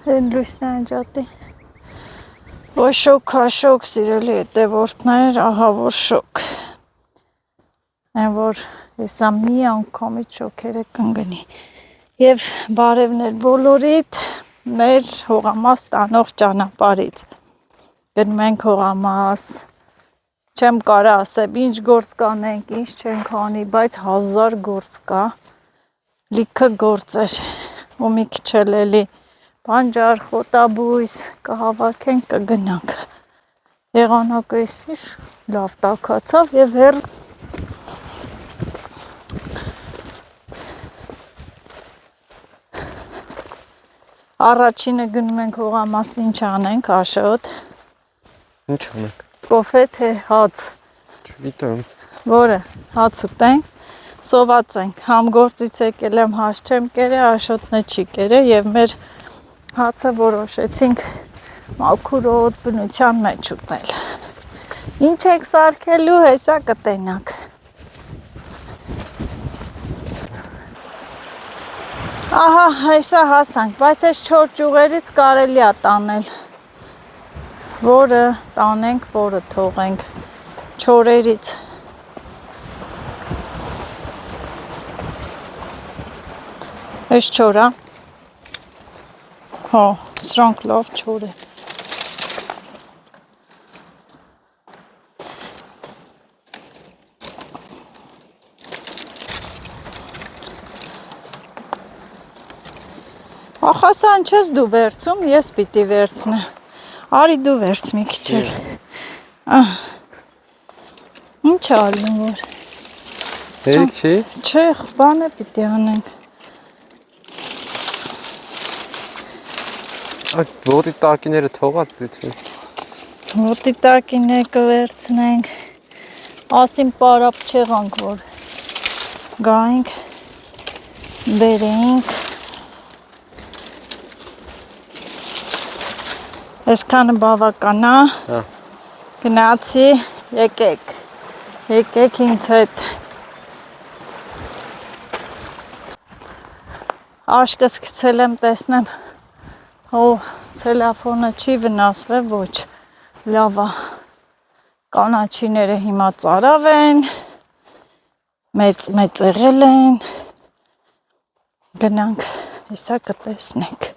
Են լույսն անջատի։ Ոյ շոկ, հաշոկ, սիրելի հետևորդներ, ահա որ շոկ։ Այն որ հեսա մի անգամից շոքերը կընգնի։ Եվ բարևներ բոլորիդ մեր հողամաս տանող ճանապարից։ Գնում ենք հողամաս, չեմ կարա ասեմ, ինչ գործ կանենք, ինչ չենք անի, բայց 1000 գործ կա, լիքը գործեր, ու մի քիչ էլի բանջար, խոտաբույս, կհավաքենք, կգնանք։ Եղանակը իսիշ լավ տաքացավ եւ հեռ Առաջինը գնում ենք հողամաս, ինչ անենք, Աշոտ։ Ինչ անենք։ Կոֆե թե հաց։ Չգիտեմ։ Որը հաց ուտենք, սոված ենք, համ գործից եկել եմ հաց չեմ կերե, Աշոտն չի կերե եւ մեր հացը որոշեցինք մաքուր բնության մեջ ուտել։ Ինչ եք սարքելու, հեսա կտենակ։ Ահա, հեսա հասանք, բայց այս 4 ճյուղերից կարելի է տանել։ Որը տանենք, որը թողենք 4-երից։ Այս 4-ա։ Հո, սրանք լավ 4 է։ Ախասան չես դու վերցում, ես պիտի վերցնեմ։ Արի դու վերց մի քիչ էլ։ Ինչ ալում որ։ Հերիք չի։ Չէ, բան է պիտի անենք։ Այդ ոտի տակիները թողած զիթվես։ Ոտի տակիները կվերցնենք։ Ասին պարապ չեղանք, որ գայինք, բերեինք։ Այսքանը բավական է։ Հա։ Գնացի, եկեք ինձ հետ։ Աշկս գցել եմ, տեսնեմ, ցելոֆոնը չի վնասվել, ոչ, լավ է։ Կանաչիները հիմա ծարավ են, մեծ եղել են, գնանք, հեսա կտեսնենք։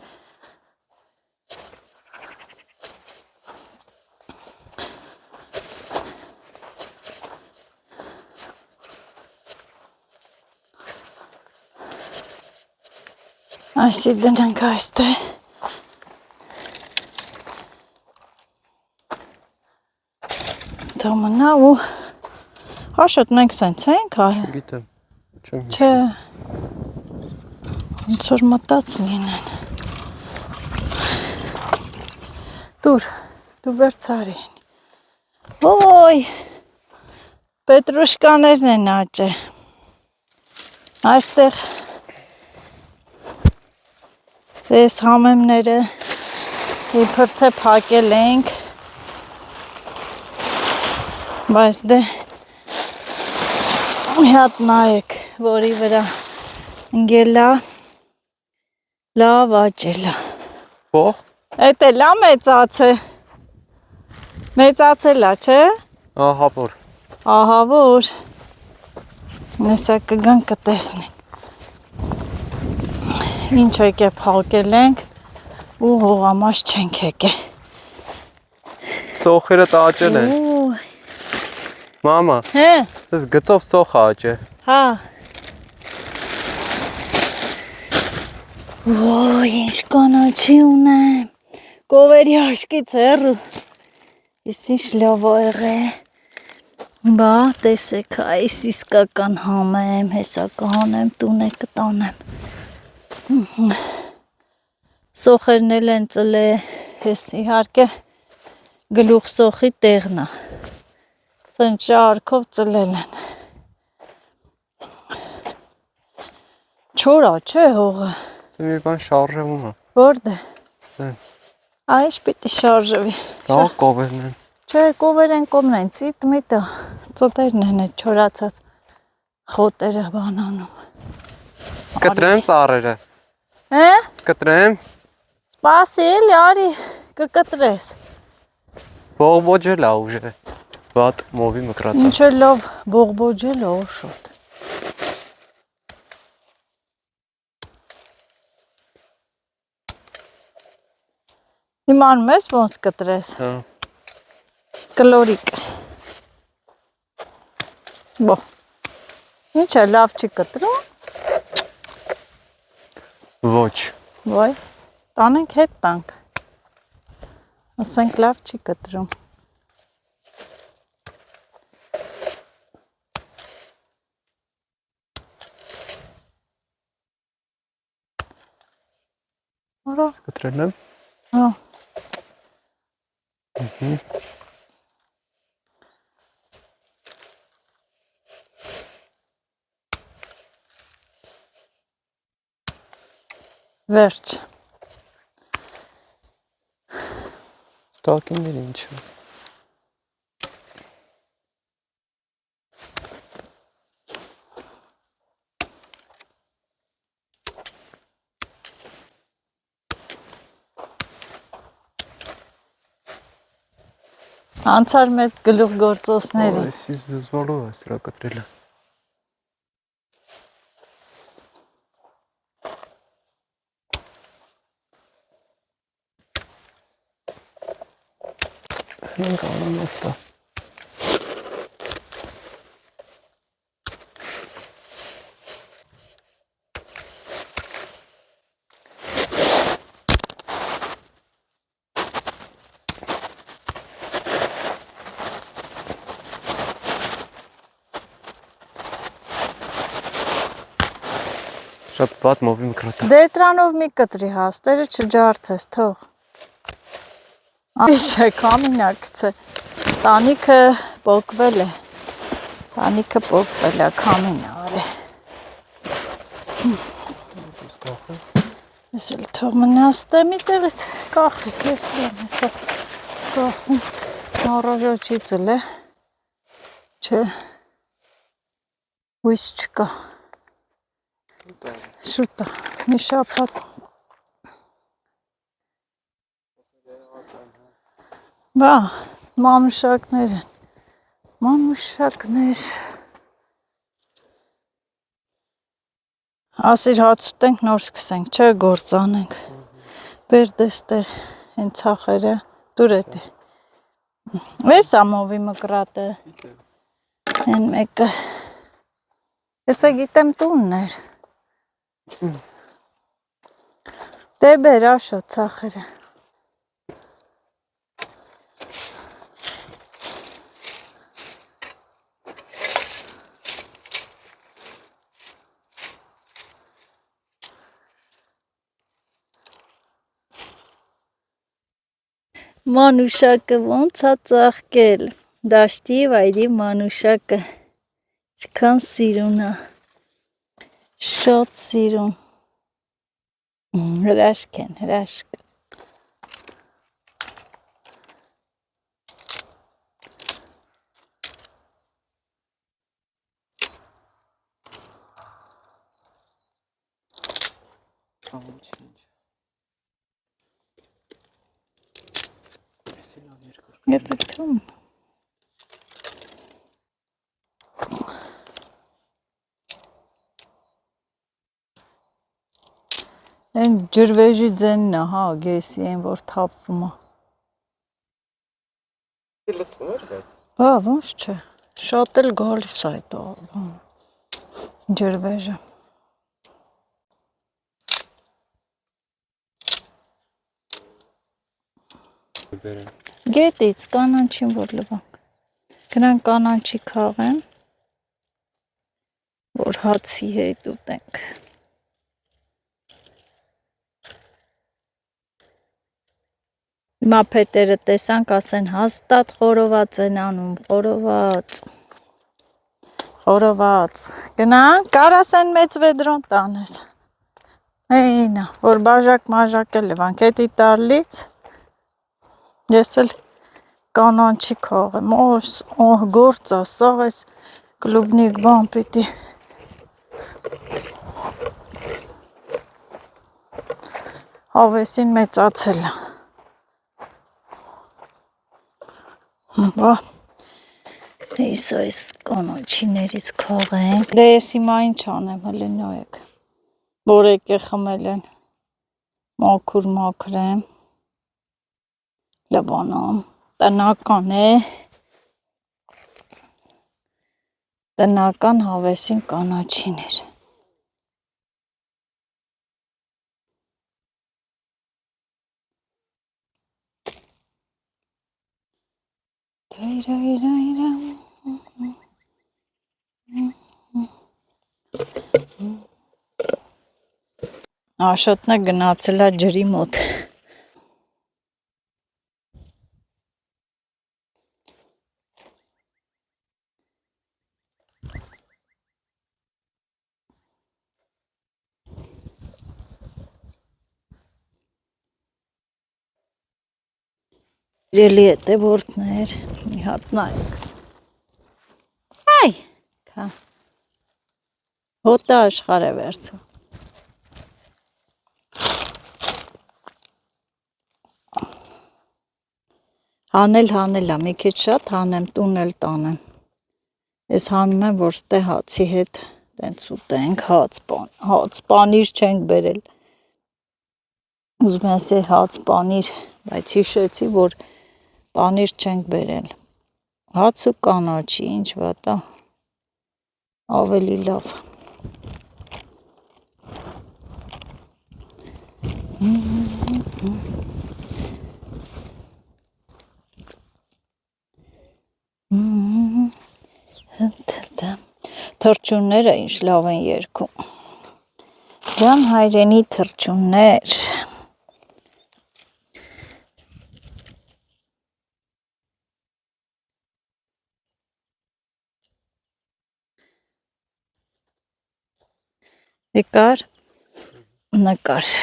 Այսի դնենք այստեղ։ Թոմնա ու Աշոտ մենք սենց ենք արել։ Չգիտեմ։ Չեմ։ Չէ։ Ոնց որ մտած լինեն։ Դու վերցարի։ Ոյ։ Պետրուշկաներն են աճե։ Այստեղ Այս համեմները իբր թե փակել ենք, բայց դե մի հատ նայեք, որի վրա ընգելա, լավ աճելա։ Ո՞։ Էդ էլ է մեծացել է, չէ։ Ահա որ։ Ահա որ։ Նեսա կգան կտեսնենք։ Ինչ եկե փակել ենք ու հողամաս չենք եկե։ Սոխերը տաճել են։ Մամա։ Հե։ Ես գծով սոխ աճե։ Հա։ Ոյ, ինչ կանաչի ունեմ։ Կովերի աշկից հեռու։ Ինչ լավ եղե։ Բա, տեսեք, այս իսկական համեմ, հեսա կհանեմ, տուն է կտանեմ։ Սոխերն էլ են ծլե, ես իհարկե գլուխ սոխի տեղն է։ Սենց շարքով ծլել են։ Չորա, չէ հողը։ Մի բան շարժվում է։ Որտե՞։ Ստեն։ Այս պիտի շարժվի։ Լավ կովերն են։ Չէ, կովեր են կոմն են, ծիտմիտը, ծտերն են այդ չորացած խոտերը բանանում։ Կտրեմ ծառերը։ Հե։ Կտրեմ։ Սպասի էլի, արի, կկտրես։ Բողբոջը լա ուժը։ Վատ մովի մկրատա։ Ինչ է լավ բողբոջել է օշոտ։ Իմանում ես ոնց կտրես։ Հա։ Կլորիկ։ Բո։ Ինչ է լավ չի կտրում։ Ոչ։ Ոյ, տանենք հետ տանք։ Ասենք լավ չի կտրում։ Արա, Կտրել եմ։ հա։ Վերջ։ Ստակին էլ ինչ է։ Անցար մեծ գլուխ գործոցների։ Այսի զզվալով է սրա կտրելը։ Հենք անում աստա։ Շատ բատ մովի մկրատա։ Դե դրանով մի կտրի հաստերը չջարդես, թող։ Այշ է կամինակցը։ Տանիքը պոկվել է։ Տանիքը պոկվել է, կամինա արե։ Ես էլ թող մնաս տե մի տեղից կախի, ես եմ հեսա կախում, նորոժոչի ծլ է, չէ, հույս չկա, շուտ է, մի շապատ, բա, մանուշակներ են, մանուշակներ, ասիր հաց ուտենք, նոր սկսենք, չէ, գործ անենք, բեր դեստե, են ծախերը, դուր էդի, վես ամովի մկրատը, են մեկը, ես է գիտեմ տուններ, դե բեր աշո ծախերը, մանուշակը ոնց է ծաղկել, դաշտի վայրի մանուշակը, չքան սիրուն է, շատ սիրուն, հրաշք են, հրաշք, եթե թում, են ջրվեժի ձենն է, հա, գեսի են, որ թապվում է, Լսվում էր բայց։ բա, ոնց չէ, շատ էլ գալիս է այդ ջրվեժը, գետից կանանչին որ լվանք, գնանք կանանչի քաղեն, որ հացի հետ ուտենք, հիմա փետերը տեսանք, ասեն հաստատ խորոված են անում, խորոված, գնանք, կարաս են մեծ վեդրոն տանես, էինա, որ բաժակ-մաժակ էլ լվանք, հետի տարլից, ես էլ կանանչի քաղեմ, գործ է, սաղ ես կլուբնիկ բան պիտի, Հավեսին մեծացել է։ Բա Ես այս կանաչիներից քաղենք։ Դե ես հիմա ինչ անեմ, հələ նայեք։ Բորեկե խմել են։ Մաքուր մաքրեմ։ Լավանամ։ Տնական է։ Տնական հավեսին կանաչիներ։ Աշոտն է գնացել է ջրի մոտ։ Իրելի հետևորդներ, մի հատ նայեք։ Այ, կա։ Հոտը աշխար է վերցում։ Հանել է, մի քիչ շատ հանեմ, տուն էլ տանեմ։ Ես հանում եմ, որ ստե հացի հետ տենց ուտենք, հաց, պանիր չենք բերել։ Ուզում եմ ասել հաց, պանիր, բայց հիշեցի, որ պանիր չենք բերել։ Հաց ու կանաչի, ինչ վատ է, ավելի լավ։ Թռչունները ինչ լավ են երգում։ Ջան հայրենի թռչուններ։ Եկար, նկար։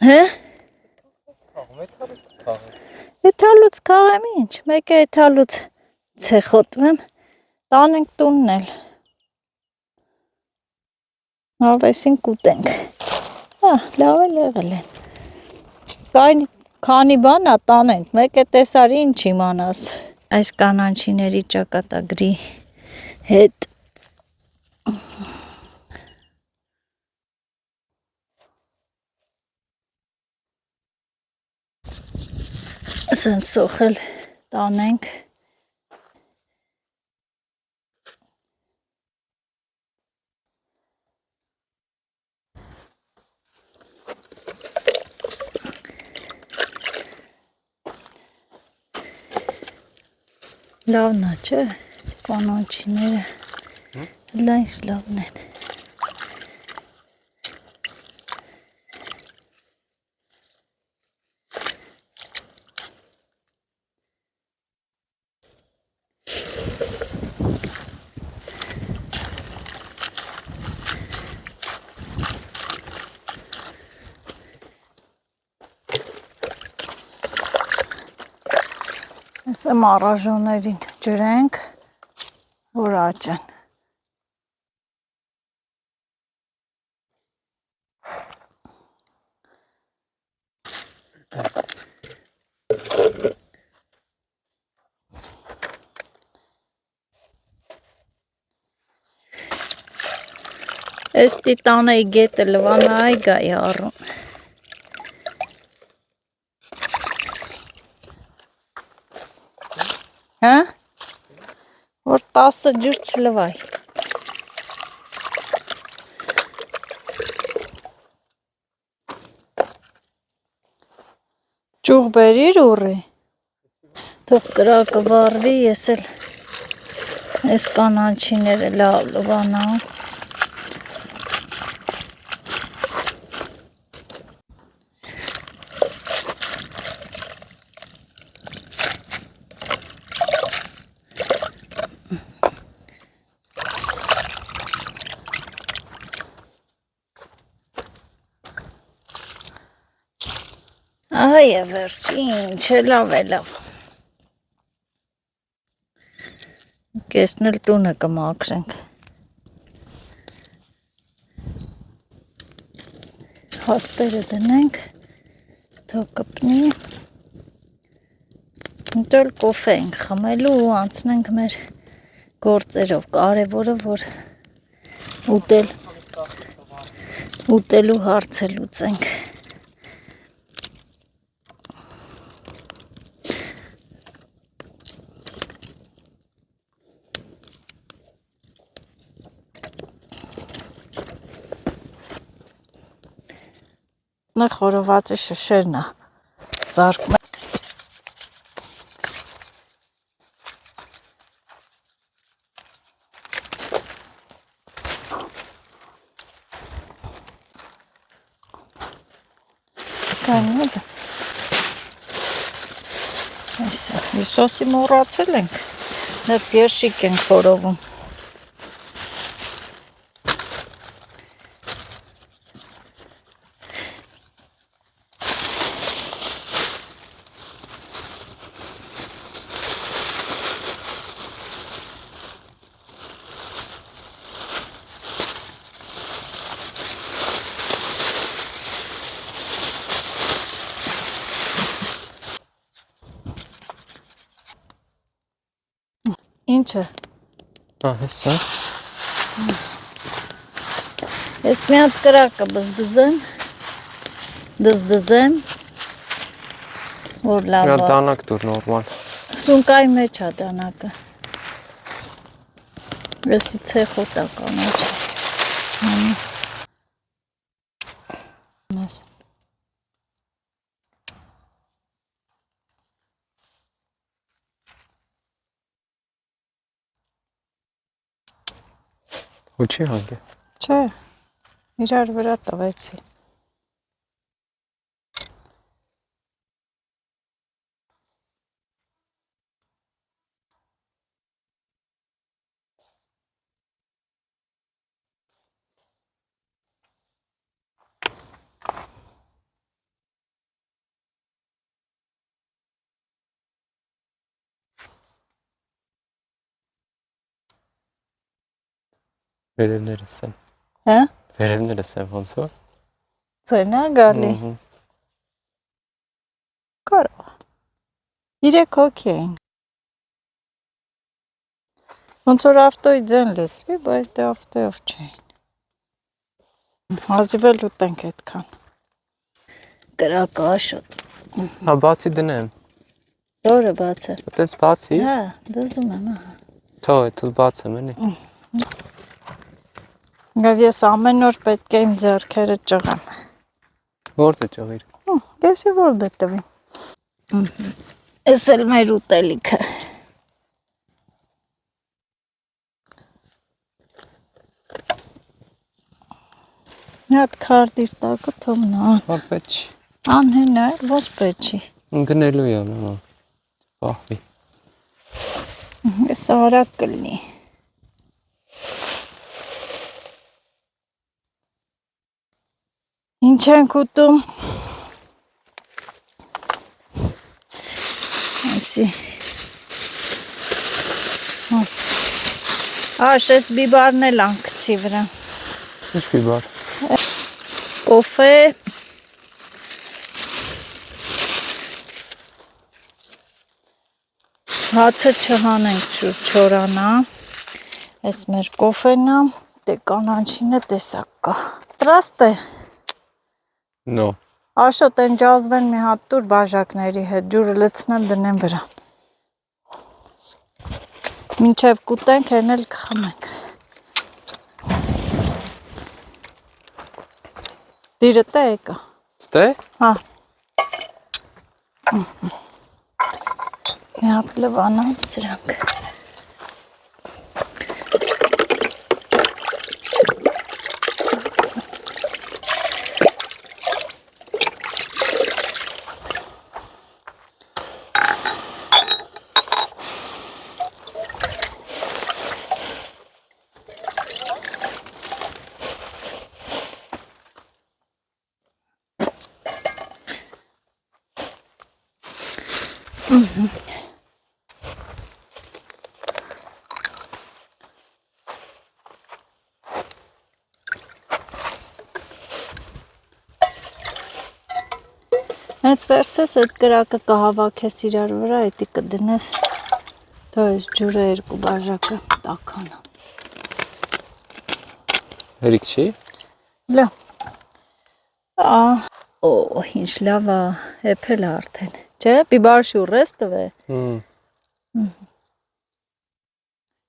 Հե? Եթալուց կաղեմ ինչ, մեկ է եթալուց ցեխոտվեմ, տանենք տունն էլ, հավեսին կուտենք, լավ էլ եղել են, քանի բան է տանենք, մեկ է տեսարի ինչ իմանաս, այս կանանչիների ճակատագրի հետ, սենց սոխել տանենք, լավն է, չէ, կանանչիները, լայն լավն են։ Ասեմ առաժոներին ջրենք, որ աճեն։ Ես պիտի տանեի գետը լվանայի գայի առում։ Հա? Որ 10 ջուր չլվայ։ Ճուղ բերիր ուռի։ Թող կրակը վառվի, ես էլ այս կանանչիները լավ լվանամ։ Այ է վերջին, լավ է լավ։ Կեսն էլ տունը կմաքրենք։ փաստերը դնենք, թող կպնի։ Ուտել կոֆե ենք խմելու ու անցնենք մեր գործերով։ Կարևորը որ ուտելու հարցը լուծենք։ Նա խորովածի շշերն է զարկում։ Կանյոդը։ Այսա, հյուսոսի մոռացել ենք, նր գերշիկ ենք խորովում։ Ինչը։ Հեսա։ Ես մի հատ կրակը բզբզեմ, դզդզեմ, որ լավ Մի է։ հատ դանակ դուր նորմալ։ Սունկայի մեջ է դանակը։ Եսի ցեխոտա կանաչ։ Մեզ։ Ու չի հանգե։ Չէ, իրար վրա տվեցի։ Վերևներս են։ Հա? Վերևներս են ոնց որ։ Ցենա գալի։ Կարող։ 3 հոգի են։ Ոնց որ ավտոյի ձեն լսվի, բայց դե ավտոյով չէին։ Հազիվել ուտենք այդքան։ Կրակը աշոտ։ Հա բացի դնեմ։ Որը բացը։ Այդպես բացի։ Հա, դզում եմ, ահա։ Թող այդպես բացեմ էլի։ Գավ ես ամեն օր պետք է իմ ձեռքերը ճղեմ։ Որտե ճղիր։ Եսի որ դե տվի։ Ես էլ մեր ուտելիքը։ Մի հատ քարտիր տակը թողնա։ Հապեչ։ Անհեն է, ոչ պետք չի։ Գնելու եմ, հա։ Պահվի։ Ես արագ կլինի։ Ինչ ենք ուտում։ Այսի։ Աշ, ես բիբարն էլ անկցի վրա։ Ինչ բիբար։ Կոֆե։ Հացը չհանենք չորանա։ Ես մեր կոֆենա, դե կանանչինը տեսակ կա։ Տրաստ է։ No։ Աշոտ են ջազվեն մի հատ տուր բաժակների հետ, ջուրը լցնեմ դնեմ վրա։ Մինչև կուտենք, հեն էլ կխմենք։ Դիրը տե եկա։ Ստե։ Հա։ Մի հատ լվանամ սրանք։ Հենց վերցես այդ կրակը կհավաքես իրար վրա, էդի կդնես։ Դա այս ջուրը 2 բաժակը տաքանա։ Հերիք չի։ Լա։ Օ, ինչ լավ է, էփել է արդեն։ Չէ, բիբարշի ռեստը է։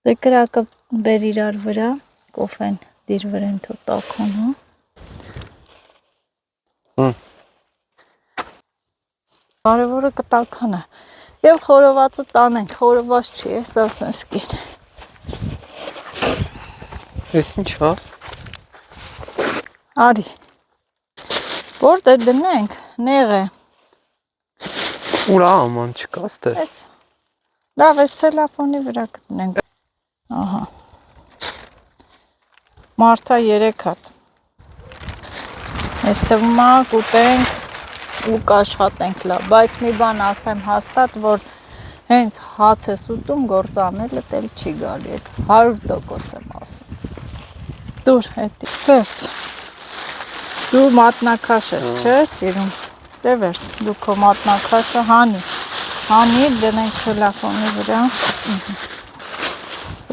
Դե կրակը բեր իրար վրա, կոֆեն դիր վրեն թող տաքանա։ Կարևորը կտաքանա։ Եվ խորովածը տանենք, խորոված չի, սա սենսկին։ Էս ինչ է։ Արի։ Որտեղ դնենք, նեղ է։ Ուրա աման չկա ստե։ Էս։ Լավ, այս ցելոֆոնի վրա կդնենք։ Ահա։ Մարդա 3 հատ։ Այս թվում է կուտենք ու կաշխատենք լավ, բայց մի բան ասեմ հաստատ, որ հենց հաց ես ուտում, գործ անելը էլ չի գալի, 100% եմ ասում։ Դուր, հետի, վերջ։ Դու մատնակաշ ես, չէ, սիրում։ Դե վերջ, դու քո մատնակաշը հանի, դնենք ցելոֆոնի վրա։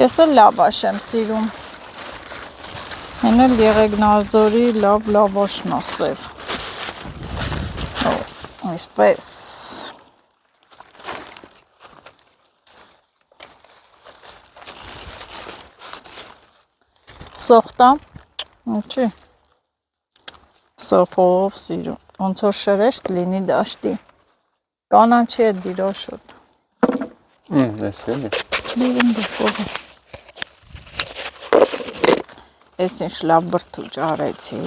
Ես էլ լավաշ եմ սիրում։ Հեն էլ եղեգնաձորի լավ լավաշն է սև։ Այսպես։ Սոխտա, ինչի։ Սոխով սիրում, ոնց որ շրեշտ լինի դաշտի։ Կանաչի է դիրոշոտ։ Էս էլի։ Դիրում դուքով։ Ես ինչ լավ բրդուճ արեցի։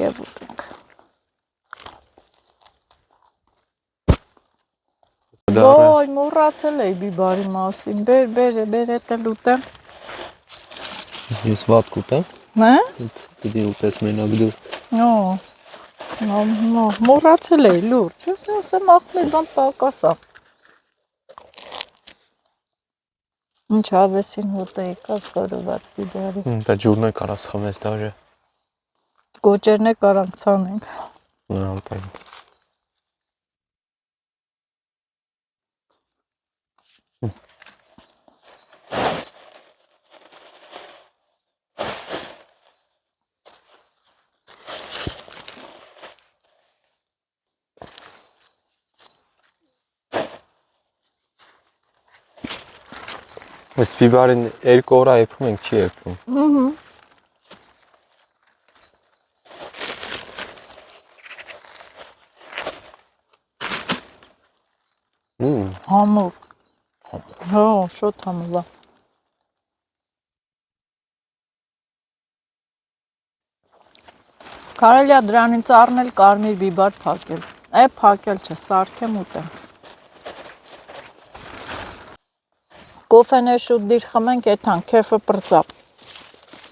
Եվ ուտենք։ Ոյ, մոռացել էի բիբարի մասին, բեր էդ էլ ուտեմ։ Ես վատ կուտեմ։ Հա? Պիտի ուտես մենակ դու։ Մոռացել էի լուրջ, ես ասեմ ախմի բան պակաս է։ Ինչ հավեսին հոտ է եկավ խորոված բիբարի։ Դա ջուրն է կարաս խմես դաժե։ Գոճերն է կարանք ցանենք։ Ուտեմ։ Այս բիբարին 2 օր այփում ենք, չի այփում։ Համով։ Հա, շոտ համով է։ Կարելի է դրանից առնել կարմիր բիբար փակել։ Փակել չէ, սարքեմ ուտեմ։ Կոֆեն է շուտ դիր խմենք, էթան քեֆը պրծապ։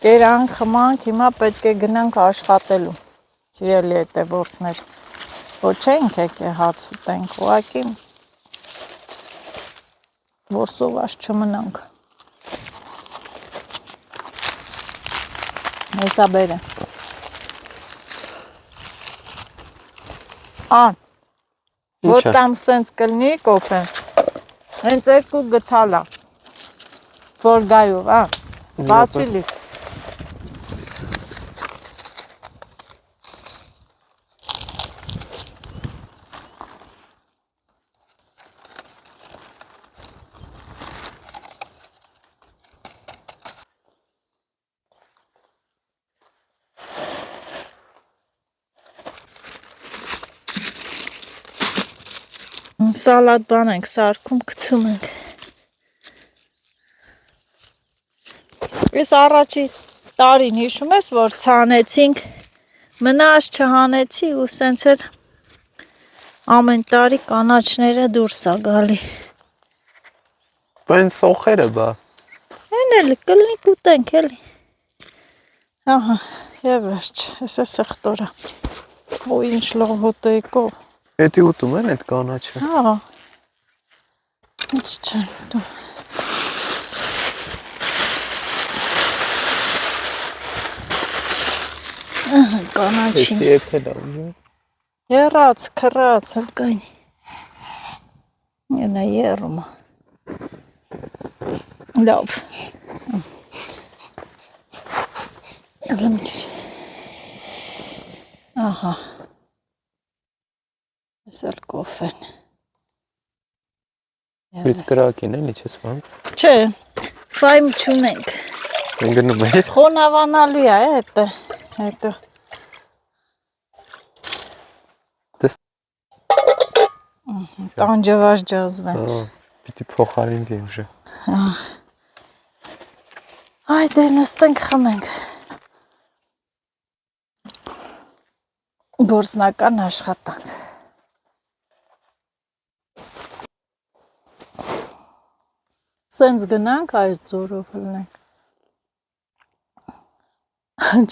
Կերանք, խմանք, հիմա պետք է գնանք աշխատելու։ Սիրելի հետևորդներ, ոչ ենք եկե հաց ուտենք, ուղղակի որ սոված չմնանք։ Հեսա բերը։ Որ տամ սենց կլնի կոփեն, հենց 2 գթալա, որ գայով, բացի լից։ Սալատ բան ենք սարքում, գցում ենք։ Ես առաջի տարին հիշում ես, որ ցանեցինք, մնաց չհանեցի ու սենց էլ ամեն տարի կանաչները դուրս է գալի։ Բան սոխերը բա։ Են էլ կլնի կուտենք էլի։ Ահա, եւ վերջ, ես է սխտորա։ Ու ինչ լավ հոտ է եկող։ Էդի ուտում են այդ կանաչը։ Հա։ Ինչ չեմ ուտում։ կանաչին։ Եփել է ուժը։ Երած, քրած, հլկային։ Նա երում։ Լավ։ Ալմջի։ Ահա։ Այսել կոֆեն։ Ես կրակին էլի չես բան։ Չէ, ֆայմ չունենք։ Մենք գնում ենք։ Խոնավանալու է հետը։ Հետո։ Դες Տանջված ջազվեն։ պիտի փոխարինվի ուժը։ Այ դե նստենք խմենք։ Գործնական աշխատանք։ Սենց գնանք այս ձորով հլնենք։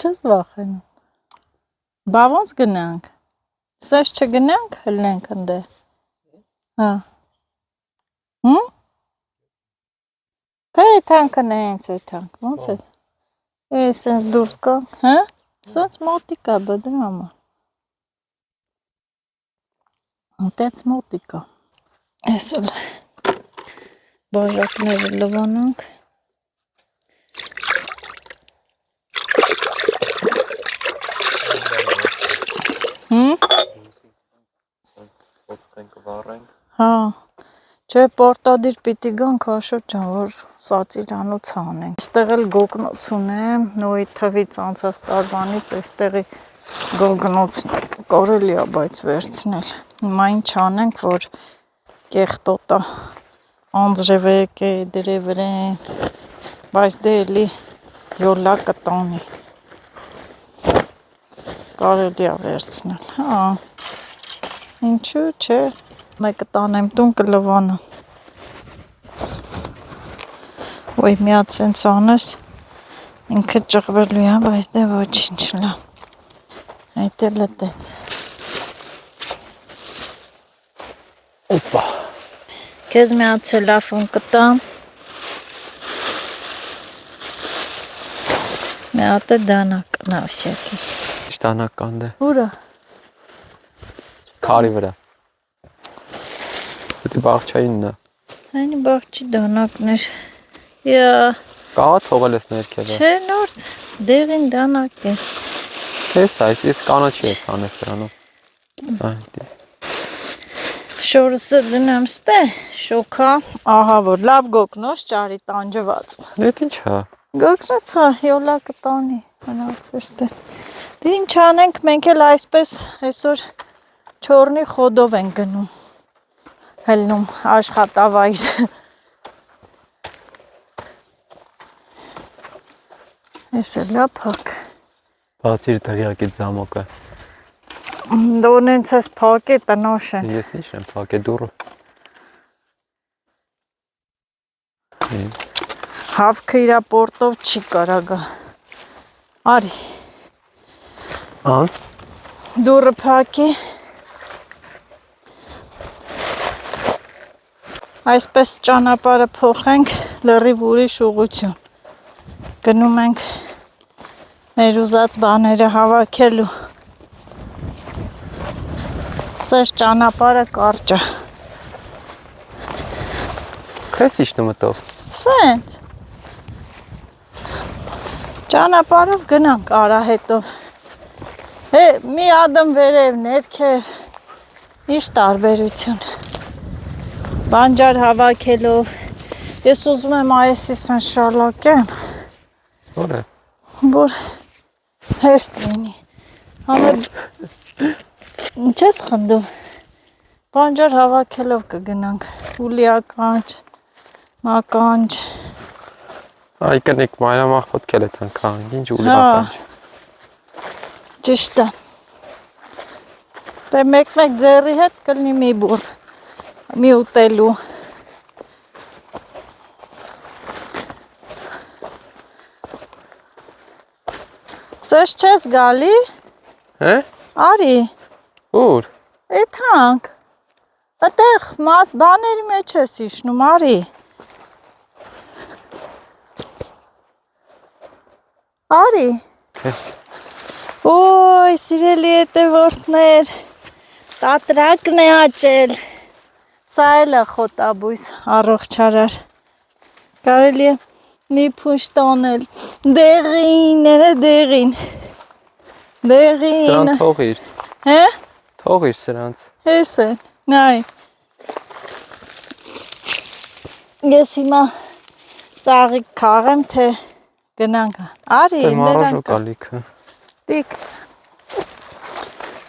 Չես վախենում։ Բա ոնց գնանք։ Սենց չգնանք հլնենք ընդ։ Հա։ Հմ։ Թե թանքը նենց է թանք, ոնց է։ Սենց դուրս գանք, հա։ Սենց մոտիկա բդրամը։ Տենց մոտիկա։ Ես էլ բաժակները լվանանք։ Ոսկենք վառենք։ Հա։ Չէ, պորտադիր պիտի գանք Աշոտ ջան, որ սացիլանոց անենք։ Այստեղ էլ գոգնոց ունեմ, նոյի թվից անցած տարվանից այստեղի գոգնոց կարելի է բայց վերցնել։ Հիմա ինչ անենք, որ կեղտոտա անձրևեք է դրևրեն, բայց դե էլի յոլա կտանի։ Կարելի է վերցնել, հա։ Ինչու՞ չէ։ Մեկը տանեմ տուն կլվանա։ Ոյ մի հատ սենց անես, ինքը ճղվելու է, բայց դե ոչինչ լավ։ Այդ էլ է տենց։ Օպա։ Քեզ մի հատ ցելոֆան կտամ։ Մի հատ է դանակ նա всякий։ Շտանական դե։ Ուրա։ Քարի վրա։ Դե բաղչայինն է։ Այն բաղջի դանակներ։ Յա։ Կա թողել ես ներքևը։ Չէ, նոր դեղին դանակ է։ Ես կանաչի ես անես դրանով։ Այդի։ Շորսը դնեմ ստե, շոքա, ահա որ լավ գոգնոց ճարի տանջված։ Դա ինչ է։ Գոգնոցա, յոլա կտանի, մնաց էստե։ Դե ինչ անենք, մենք էլ այսպես այսօր չորնի խոդով ենք գնում։ Հելնում աշխատավայր։ Ես էլ լա փակ։ Բացիր դղյակի ձամոկը։ Դոնենց ես փակ է տնոշ են։ Ես ինչ եմ փակ է դուրը։ Հավքը իրա պորտով չի կարագա։ Արի։ Ան։ Դուրը փակ է։ Այսպես ճանապարհը փոխենք լրիվ ուրիշ ուղղություն։ Գնում ենք մեր ուզած բաները հավաքելու։ Սեր ճանապարհը կարճ է։ Քեզ իշտը մտով։ Սենց։ Ճանապարհով գնանք արահետով։ Հե մի ադմ վերև ներքև։ Ինչ տարբերություն։ Բանջար հավաքելով։ Ես ուզում եմ այսի սեն շալակեմ։ Որ է։ Որ հեշտ լինի։ Համը ինչ ես խնդում։ Բանջար հավաքելով կգնանք։ Ուլիականջ, մականջ։ Այ կնիկ մայրամախոտ կել է թանքան, ինչ ուլիականջ։ Ճիշտ է։ Դե մեկ-մեկ ձեռի հետ կլնի մի բուր, մի ուտելու։ Սես չես գալի։ Հե։ Արի։ Ուր։ Էթանք։ Այդտեղ մատ բաների մեջ ես իշնում, արի։ Արի։ Ոյ, սիրելի հետևորդներ, տատրակն է աճել, սա էլ է խոտաբույս առողջարար, կարելի է մի փուշ տոնել, դեղին, դեղին, Սրանց թողիր, հե, թողիր սրանց, ես են, նայ, ես հիմա ծաղիկ քաղեմ, թե գնանք, արի, թե մարաժո դրանք կալիքը, տիկ,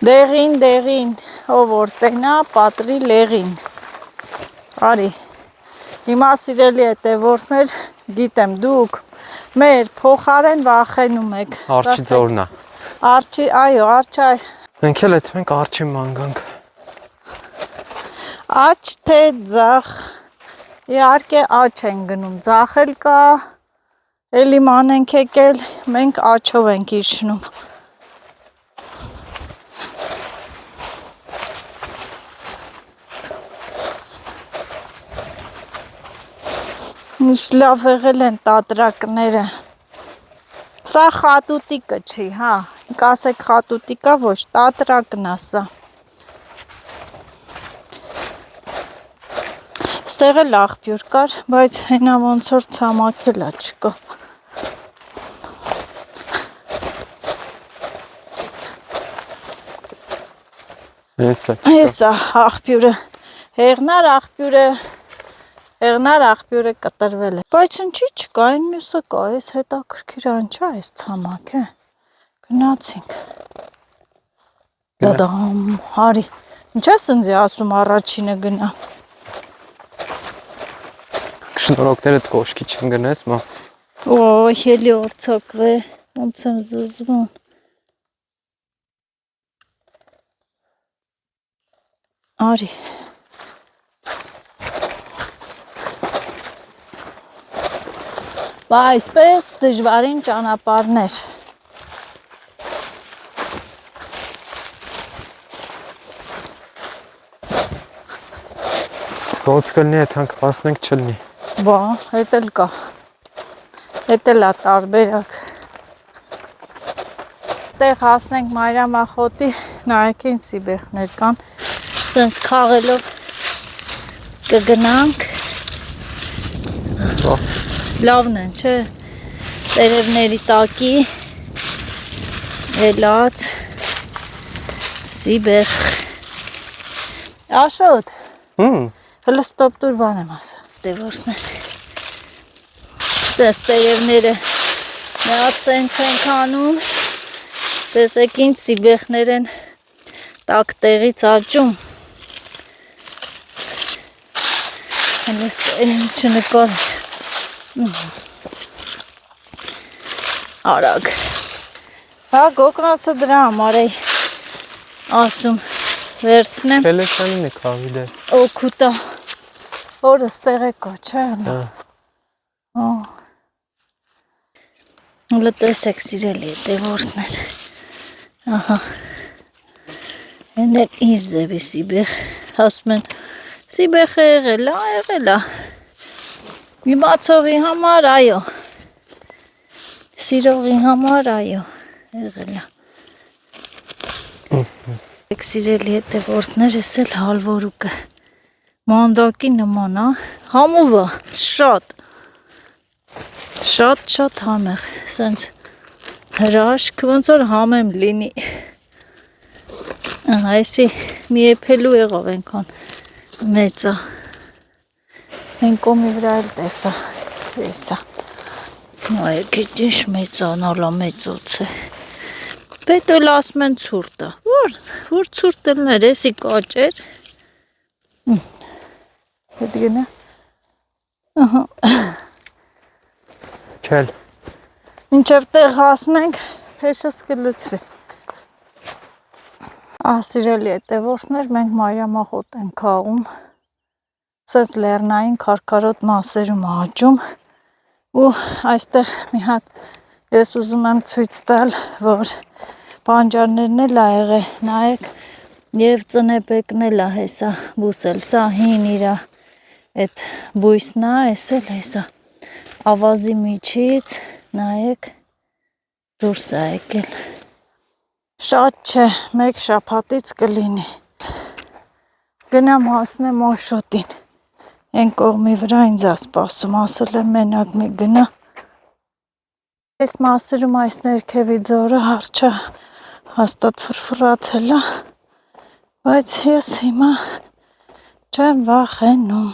դեղին, ով որ տենա, պատրի լեղին, արի, հիմա սիրելի հետևորդներ, գիտեմ, դուք մեր փոխարեն վախենում եք, արջի ձորնա, արջի, այո, արջի, մենք էլ էդ մենք արջի մանգանք, աջ թե ձախ, իհարկե աջ են գնում, ձախ էլ կա, էլի ման ենք եկել, մենք աջով ենք իջնում, Ինչ լավ եղել են տատրակները, սա խատուտիկը չի, հա, կասեք խատուտիկա ոչ, տատրակն է սա, ստեղ էլ աղբյուր կար, բայց հենա ոնց որ ցամաքել է չկա, Հեսա աղբյուրը, հեղնար աղբյուրը կտրվել է, բայց ինչի չկա, այն մյուսը կա, այս հետաքրքիր անչա, այս ցամաք է, գնացինք, դադամ, հարի, ինչ ես ինձի ասում առաջինը գնա, շնորոքներդ կոշկի չեն գնես, մա, ոյ, հելի օրցոքվե, ոնց եմ զզվում, արի, Բա այսպես դժվարին ճանապարհներ, ոնց կլնի այդ հանք հասնենք չլնի, բա, հետ էլ կա, հետ էլ է տարբերակ, տեղ հասնենք մայրամախոտի, նայեք ինչ սիբեխներ կան, սենց քաղելով կգնանք, լավն են, չէ, տերևների տակի, ելած, սիբեխ, Աշոտ, հլը ստոպ տուր բան եմ ասա, տևորսներ, սենց տերևները միած սենց ենք անում, տեսեք ինչ սիբեխներ են տակ տեղից աճում, հենց չնկար արագ, հա գոկնոցը դրա համար էի ասում վերցնեմ, Պելեսյանին է կավի դե, օգուտա, որը ստեղ է կա, չէ, հլը տեսեք սիրելի հետևորդներ, ահա, են էլ իր ձևի սիբեղ, ասում են, սիբեղը եղել է, իմացողի համար, այո, սիրողի համար, այո, եղել է, սիրելի հետևորդներ, ես էլ հալվորուկը, մանդակի նման, համուվը, շատ համեղ, սենց հրաշք, ոնց որ համեմ լինի, այսի մի եփելու եղավ ենքան մեծա, են կոմի վրա էլ տեսա, եսա, նայեք ինչ մեծանալա մեծոց է, պետ էլ ասում են ցուրտը, որ ցուրտ ելներ, եսի կաճեր, հետ գնա, չել, մինչև տեղ հասնենք, փեշս կլծվի, սիրելի հետևորդներ, մենք մայրամախոտ ենք քաղում, սենց լեռնային քարքարոտ մասերում աճում ու այստեղ մի հատ ես ուզում եմ ցույց տալ, որ բանջարներն էլ ա եղել, նայեք, եւ ծնեպեկն էլ ա հեսա բուսել, սա հին իրա այդ բույսն ա, էս էլ հեսա ավազի միջից, նայեք, դուրս ա եկել, Շատ չէ, մեկ շաբաթից կլինի։ Գնամ հասնեմ Օշոտին։ Այն կողմի վրա ինձ է սպասում, ասել եմ մենակ մի գնա։ Այս մասերում այս ներքևի ձորը հարճա հաստատ ֆրֆրացել է, բայց ես հիմա չեմ վախենում։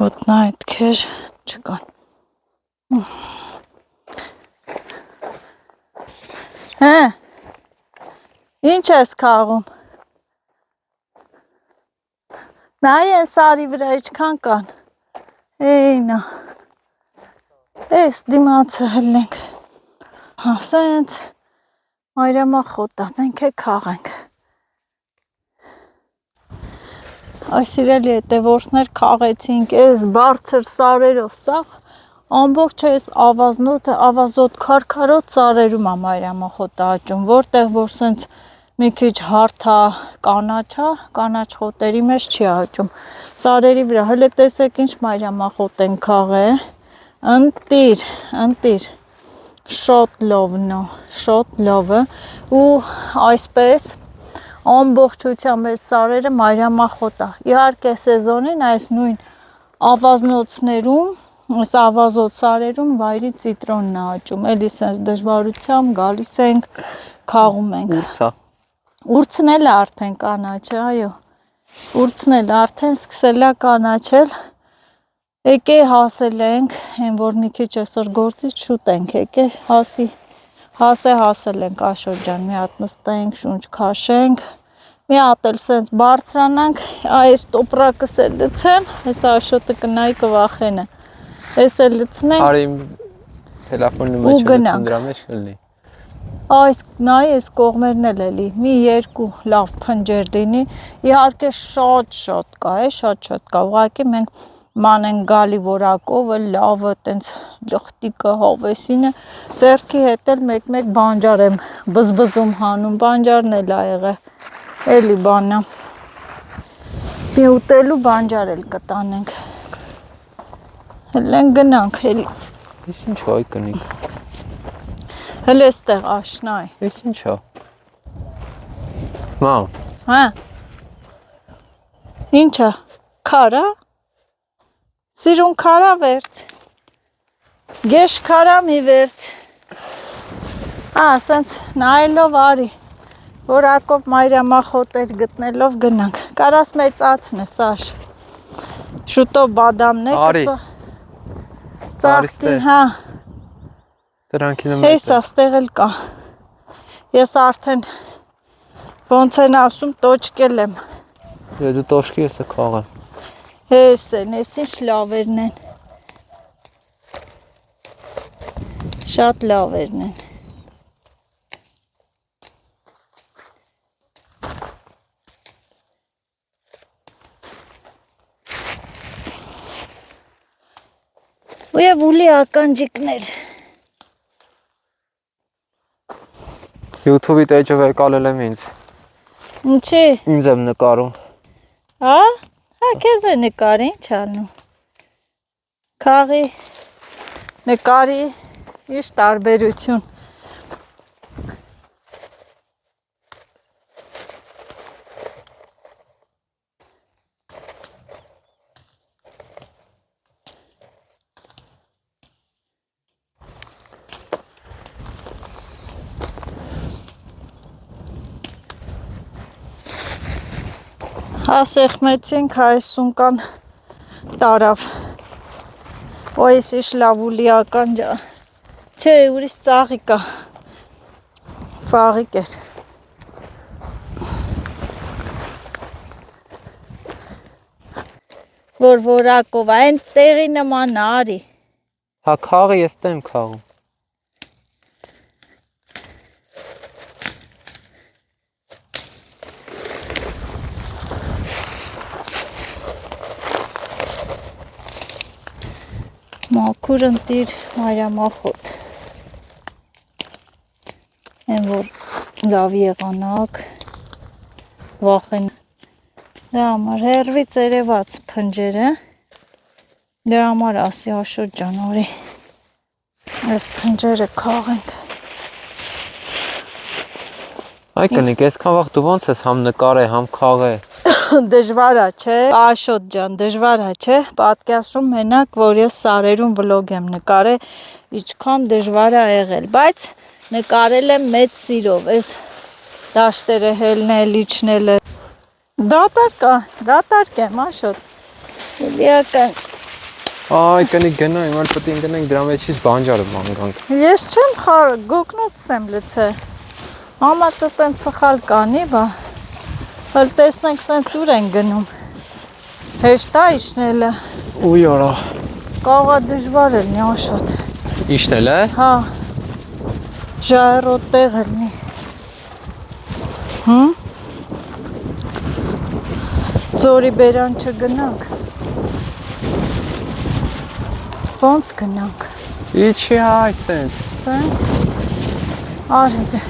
Ոտնահետքեր չկան։ Հա։ Ինչ ես քաղում։ Նայ են սարի վրա ինչքան կան։ Էյնա։ Էս դիմացել ենք։ Հասենց մայրամախոտ է, մենք է քաղենք։ Այս սիրելի հետևորդներ քաղեցինք էս բարձր սարերով սաղ, ամբողջ էս ավազոտ քարքարոտ սարերում է մայրամախոտը աճում, որտեղ որ սենց մի քիչ հարթա կանաչ խոտերի մեջ չի աճում։ Սարերի վրա հələ տեսեք ինչ մայրամախոտ են քաղել։ Ընտիր, շոտ լովը ու այսպես ամբողջությամբ այս սարերը մայրամախոտ է։ Իհարկե սեզոնին այս նույն ավազնոցներում, այս ավազոտ սարերում վայրի ցիտրոնն է աճում։ Էլի սենց դժվարությամբ գալիս ենք, քաղում ենք։ Ուրցն էլ արդեն կանաչ է, այո։ Ուրցն էլ արդեն սկսել է կանաչել։ Եկե հասել ենք, այն որ մի քիչ այսօր գործից շուտ ենք եկե, հասել ենք Աշոտ ջան, մի հատ նստենք, շունչ քաշենք, մի հատ էլ սենց բարձրանանք, այս տոպրակս էլ լցեմ, այս Աշոտը կնայի կվախենը, այս էլ լցնենք։ Արի տելեֆոնի մեջ լցում դրա մեջ կլինի։ Այս նայ այս կողմերն էլ էլի, մի երկու լավ փնջեր լինի, իհարկե շատ կա, շատ կա, ուղղակի մենք ման են գալի որակովը, լավը, տենց լխտիկը, հավեսինը, ձեռքի հետ էլ մեկ բանջար եմ բզբզում հանում, բանջարն էլ ա եղել, էլի բանա, մի ուտելու բանջար էլ կտանենք, հլեն գնանք, էլի։ Ես ինչ ոյ կնիկ։ Հələ ստեղ աշնայ։ Ես ինչ հա։ Մամ։ Հա։ Ինչա։ Քարա։ Սիրուն քարա վերց։ Գեշ քարա մի վերց։ Սենց նայելով արի։ Որակով մայրամախոտեր գտնելով գնանք։ Կարաս մեծացն է, Սաշ։ Շուտով բադամն է ծաղկի, հա։ Դրանք էլ Հեսա ստեղ էլ կա։ Ես արդեն ոնց են ասում տոճկել եմ։ Դու տոշկի ես քաղեմ։ Հես են, ես ինչ լավերն են։ Շատ լավերն են։ Ու և ուլի ականջիկներ։ YouTube-ի տեջով եկալել եմ ինձ։ Ինչի։ Ինձ եմ նկարում։ Հա, քեզ է նկարի, ինչ անում։ Քաղի, նկարի, ինչ տարբերություն։ Ասեղմեցինք հայսունկան տարավ, ոյս իշ լավուլի ականջա, չէ ուրիշ ծաղիկ էր, որ որակով, այն տեղի նման արի, հա քաղի ես տեմ քաղում, մաքուր ընտիր մայրամախոտ, են որ լավ եղանակ, վախեն, դրա համար հերվից երևաց փնջերը, դրա համար ասի Աշոտ ջան օրի, այս փնջերը քաղենք, Այ կնիկ, այսքան վաղ դու ոնց ես համ նկարե, համ խաղե։ Դժվար է, չէ։ Աշոտ ջան, դժվար է, չէ։ Պատկերացրու մենակ, որ ես սարերում վլոգ եմ նկարել, ինչքան դժվար է եղել, բայց նկարել եմ մեծ սիրով, այս դաշտերը հելնել, իջնելը։ Դատարկ եմ, Աշոտ։ Իլիական։ Այ կնիկ գնանք, այլ պետք է գնանք դրա մեջից բանջարը մանգանք։ Ես չեմ խար, գոգնոց եմ լցե։ Համատը տենց սխալ կանի, բա։ Հəl տեսնենք սենց ուր են գնում։ Հեշտ է իջնելը։ Ուй արա։ Կաղա դժվար է լինի, Աշոտ։ Իջնել է։ Հա։ Ժայռոտ տեղ է լինի։ Հմ։ Ձորի բերան չգնանք։ Ոնց գնանք։ Իջի այ սենց։ Սենց։ Արի դե։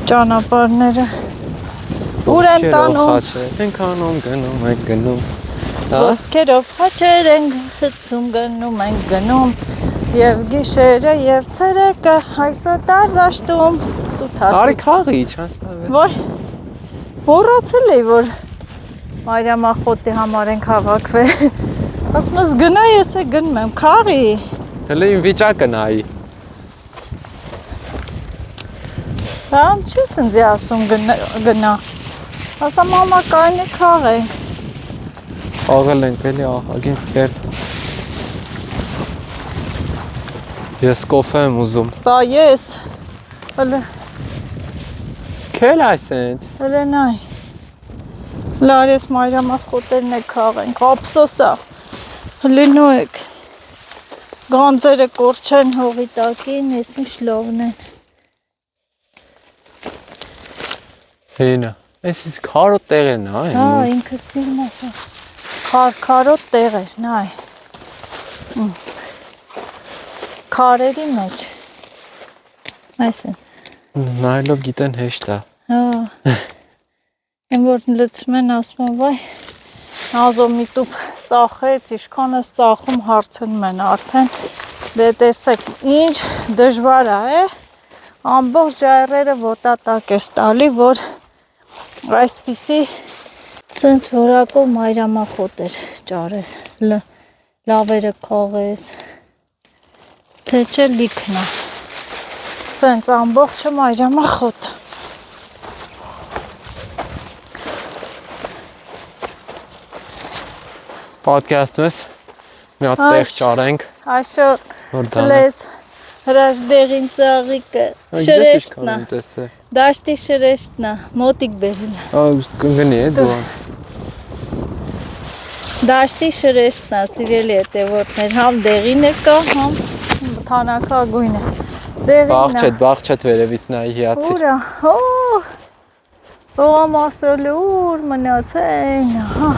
Ճանապարհները ուր են տանում։ Ենք անում, գնում, ենք գնում։ Հա։ Ոտքերով խաչեր են գցում, գնում ենք գնում։ Եվ գիշերը եւ ցերեկը այսօր դաշտում սութասի։ Արի խաղի, չանցնավ։ Ոայ։ Մոռացել էի, որ Մարիամախոտի համար ենք հավաքվել։ Ասում ես գնա, ես է գնում եմ, խաղի։ Հələ իմ վիճակը նայի։ Բան չես ինձ ասում գնա։ Ասա մամա կայնի խաղենք։ Խաղել ենք էլի ահագին քեր։ Ես կոֆե եմ ուզում։ Բա ես։ Հələ Քել այսենց։ հələ նայ։ Լարես Մարիամախոտերն է խաղենք, ափսոսա։ Հլինու եք։ Գանձերը կորչեն հողի տակին, ես ինչ լավն են։ Հենա, այսից քարոտ տեղերն է, Հա, ինքը սիրում ասա։ Քարոտ տեղեր, նայ։ Քարերի մեջ։ Այսին։ Նայելով գիտեն հեշտ է։ Հա։ Եմ որ լցում են ասում են, վայ, Ազոմիտուբ ծախեց, իշքանս ծախում հարցնում են արդեն, դե տեսեք, ինչ դժվար է, ամբողջ ժայռերը ոտատակ ես տալի, որ այսպիսի սենց որակով Մարիամախոտ էր ճարես, լավերը կաղես, թե չէ լիքն է, սենց ամբողջը Մարիամախոտ է։ Պատկերացնում ես, մի հատ տեղ ճարենք, Աշոտ, որ դանը։ լես, հրաշդեղին ծաղիկը, շրեշտնա, դաշտի շրեշտնա, մոտիկ բերել։ Կնգնի է դու։ Դաշտի շրեշտնա, սիրելի հետևորդներ, համ դեղին է կա, համ թանակագույն է։ Բաղչետ վերևից նայի հիացի։ Ուրա, ողամասոլը ուր մնացեն, հա։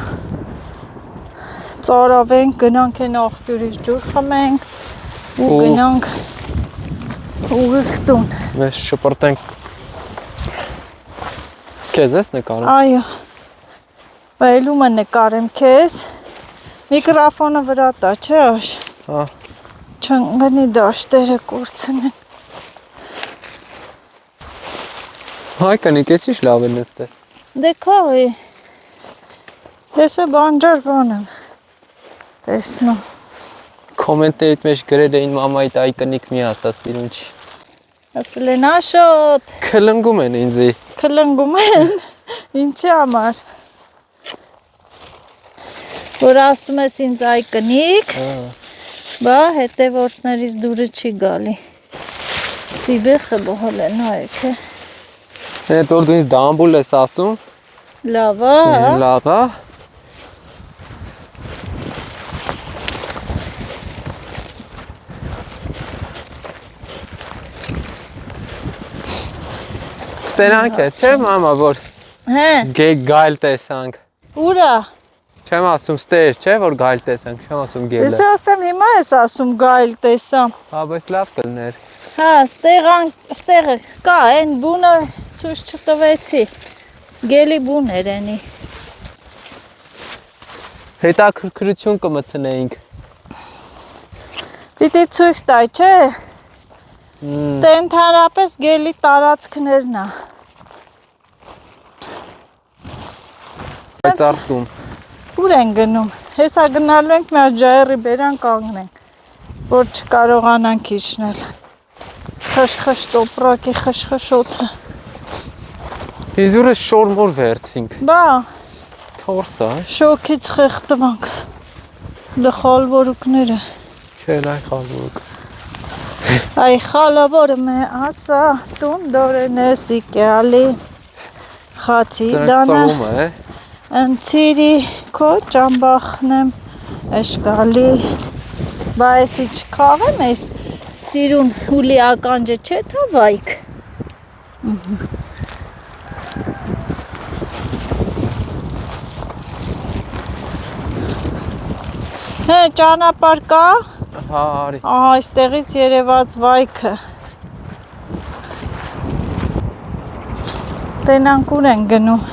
Ծարավենք, գնանք են աղբյուրից ջուր խմենք ու գնանք ուղիղ տուն։ Մեզ շպրտենք։ Քեզ ես նկարում։ Այո։ Վայելում է նկարեմ քեզ։ Միկրոֆոնը վրա տա, չէ՞ աշ։ Հա։ Չընկնի դաշտերը կորցնեն։ Հայ կնիկ, ես ինչ լավ է նստել։ Դե քաղի։ Ես է բանջար բան եմ։ Տեսնում։ Կոմենտերիդ մեջ գրել էին մամայիդ այ կնիկ մի ասա սիրուն չի։ Ասել են Աշոտ։ Քլնգում են ինձի։ Քլնգում են։ Ինչի համար։ Որ ասում ես ինձ այ կնիկ։ Բա հետևորդներից դուրը չի գալի։ Սիբեխը բողել են հայք է։ Հետ որ դու ինձ դամբուլ ես ասում։ Լավ է։ Լավ է։ Ստերանք է, չէ մամա, որ գայլ տեսանք։ Ուրա։ Չեմ ասում ստեր, չէ, որ գայլ տեսանք, չեմ ասում գելը։ Ես ասեմ հիմա ես ասում գայլ տեսամ։ Հա, բայց լավ կլներ։ Հա, ստեղը կա, են բունը ցույց չտվեցի։ Գելի բուն էր ენი։ Հետաքրքրություն կմցնեինք։ Պիտի ցույց տայ, չէ։ Ստե ընդհանրապես գելի տարածքներն է։ Բայց արտում։ Ուր են գնում։ Հեսա գնալու ենք մեր ջայրի բերան կանգնենք, որ չկարողանանք իջնել։ Խշխշ տոպրակի խշխշոցը։ Իզուրը շորմոր վերցինք։ Բա, Թորսա, շոքից խեղդվանք։ Լխալվորուկները։ քելայ խալուկ։ Այ խալավորը մե ասա, տուն դորենեսի կյալի, խացի դանա, Սրում է, ընցիրի, քո ճամբախնեմ, էշկալի, բա եսի չքաղեմ ես սիրուն հուլի ականջը չէ թա վայք։ Հե, ճանապար կա, հա, արի։ այստեղից երևաց վայքը։ Տենանք ուր են գնում,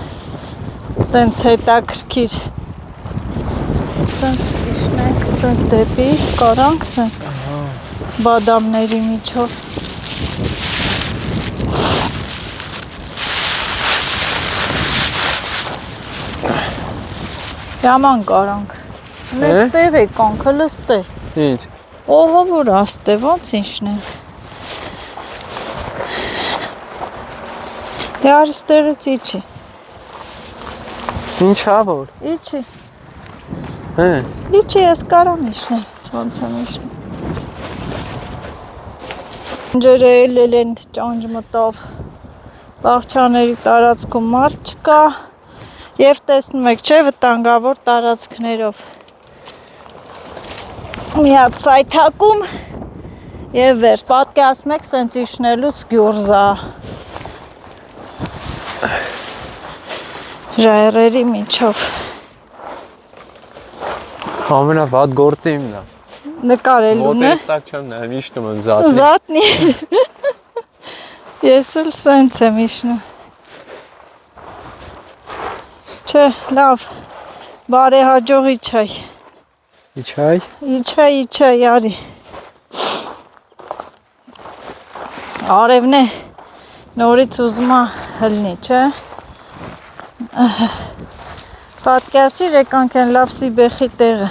տենց հետաքրքիր։ Սենց իշնենք, սենց դեպի, կարանք սենց բադամների միջով։ Yaman կարանք։ Մեզ տեղ է կանք, հլստե։ Ինչ։ Օհո որ աստե, ոնց իշնենք։ Դար ստեղից իջի։ Ինչ հա որ։ Իջի։ Հե։ Իջի ես կարամ իշնեմ, ոնց եմ իշնում։ Ջերը ելել են ճանճ մտավ։ Բաղչաների տարածքում մարդ չկա։ Եվ տեսնում եք, չէ, վտանգավոր տարածքներով միած սայթակում եւ վերջ, պատկերացնում եք սենց իշնելուց գյուրզա ժայռերի միջով Ամենավատ գործը իմն է։ նկարելուն է Մոտերս տակ չեմ նայում, իշնում եմ զատնի։ զատնի ես էլ սենց եմ իշնում չէ, լավ, բարեհաջող իջայ։ Իջայ։ Իջայ, արի։ Արևն է, նորից ուզում է հլնի, չէ։ Պատկերացրիր եկանք են լավ սիբեխի տեղը։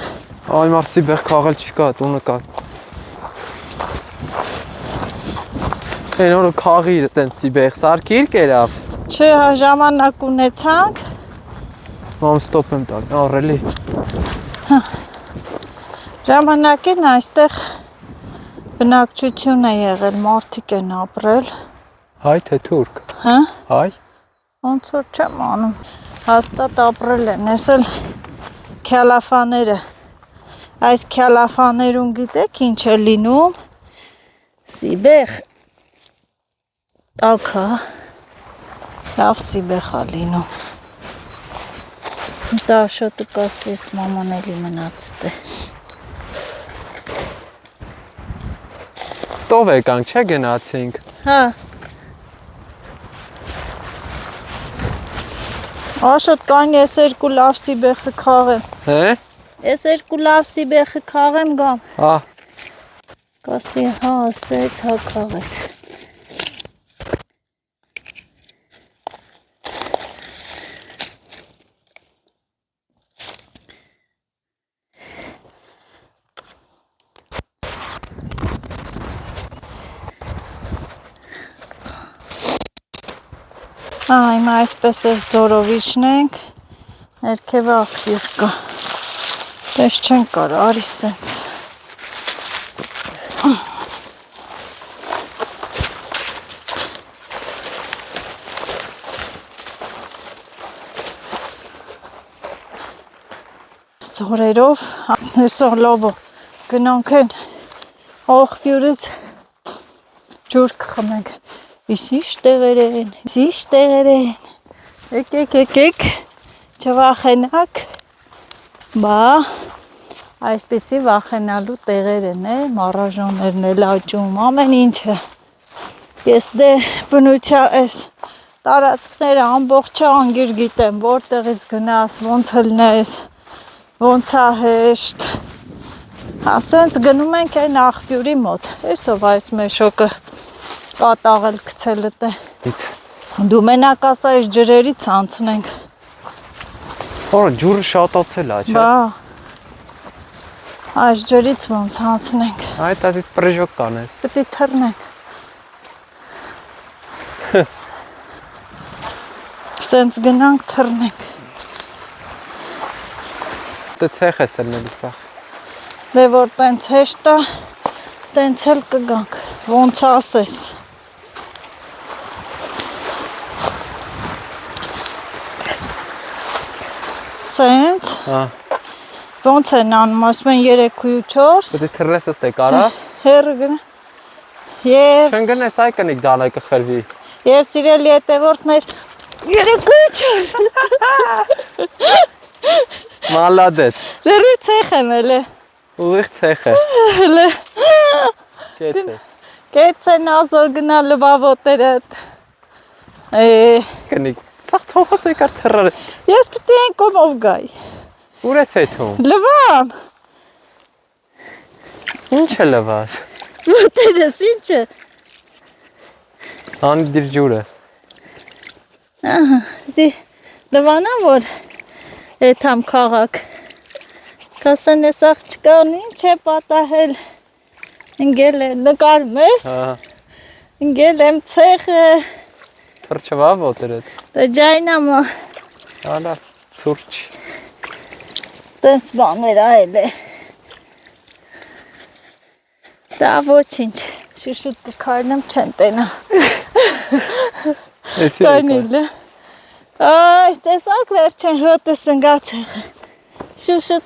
Այ մարսի բեղ քաղել չկա, տունը կա։ Այն օրը քաղի տենց սիբեղ սարքիր կերավ։ Չէ, հա ժամանակ ունեցանք։ Մամ ստոպ եմ տալ, առելի։ Ժամանակին այստեղ բնակչություն է եղել, մարդիկ են ապրել։ Հայ թե թուրք։ Հա։ Հայ։ Ոնց որ չեմ անում։ Հաստատ ապրել են, ես էլ քյալաֆաները։ Այս քյալաֆաներուն գիտեք ինչ է լինում։ Սիբեղ տակա լավ սիբեղ է լինում։ Դա շոտը կասես մաման էլի մնացտ է։ Ստով եկանք, չէ գնացինք։ Հա։ Աշոտ կան ես երկու լավ սիբեխը քաղեմ։ Հե։ Ես երկու լավ սիբեխը քաղեմ գամ։ Հա։ Կասի հա ասեց, հա քաղեց։ Հիմա այսպես ես ձորով իջնենք, ներքևը աղբյուր կա, տես չեն կար, արի սենց։ Ձորերով, հեսող լոբո, գնանք են աղբյուրից ջուր կխմենք։ Իշիշ տեղեր են, եկեք, չվախենակ, բա, այսպեսի վախենալու տեղեր են, մարաժոններն էլ աճում, ամեն ինչը, ես դե բնության ես տարածքները ամբողջը անգիր գիտեմ, որտեղից գնաս, ոնց հլնես, ոնց է հեշտ, ասենց գնում ենք այն աղբյուրի մոտ, այսով այս մեշոկը կատաղել գցելդ է։ Դու մենակ ասա այս ջրերից անցնենք։ Օր ջուրը շատացել է, չէ՞։ Բա։ Այս ջրից ոնց հանցնենք։ Այդ այդից պրեժոկ կանես։ Պետք է թռնենք։ Սենց գնանք թռնենք։ Դե ցեխ է սելնել սախ։ Դե որ տենց հեշտ է, տենց էլ կգանք։ Ոնց ասես։ Սենց։ Հա։ Ոնց են անում, ասում են 3 ու 4։ Դե թռես ըստե կարաս։ Հերը գնա։ Եվ Չեն գնես այ կնիկ դալայ կխրվի։ Եվ սիրելի հետևորդներ 3 ու 4։ Մալադեց։ Լրի ցեխ եմ էլե։ Ուղիղ ցեխ է։ Հələ Կեց է։ կեցեն ազոր գնա լվավոտերդ։ Կնիկ սախ թողած եկար թռը։ Ես պիտի են կոմով գայ։ Ուր ես հետում։ Լվամ։ Ինչ է լվաս։ Ոտերս ինչ է։ Անի դիր ջուրը։ Ահա, դի լվանամ որ եթամ քաղաք։ Կասեն ես աղջկան ինչ է պատահել։ Ընգել է նկարում ես։ Հա։ Ընգել եմ ցեխը։ Թռչվա ոտերդ։ Դե ջայնամը Ալա ցուրջ։ տենց բաներ այլ է։ Դա ոչինչ, շուշուտ կքայլեմ չեն տենա։ Էսի Կայնիլ է։ Այ, տեսակ վերջեն հոտս ընգա ցեխը։ Շուշուտ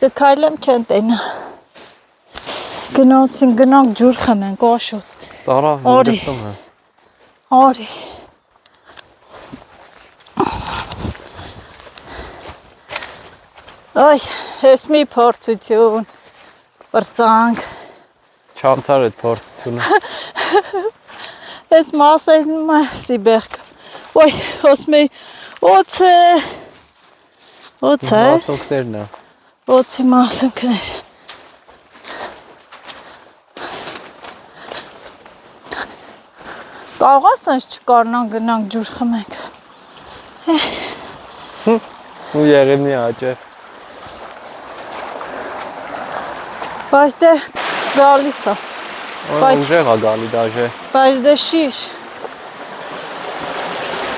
կքայլեմ չեն տենա։ Գնացին գնանք ջուր խմենք աշոտ։ Տարա Օրի։ հորգստում է։ Արի։ Այ, ես մի փորձություն, բրծանք, Չանցար այդ փորձությունը։ ես մասերնում է սիբերք, ոյ, ոսմի, ոց է, Մասունքներն է։ ոցի մասունքներ, կաղաս ընչ չկարնան գնանք ջուր խմենք, Ու եղեմնի աճը։ բայց դե գալիս է, Բայց- Ուժեղ է գալի դաժե։ բայց դե շիշ,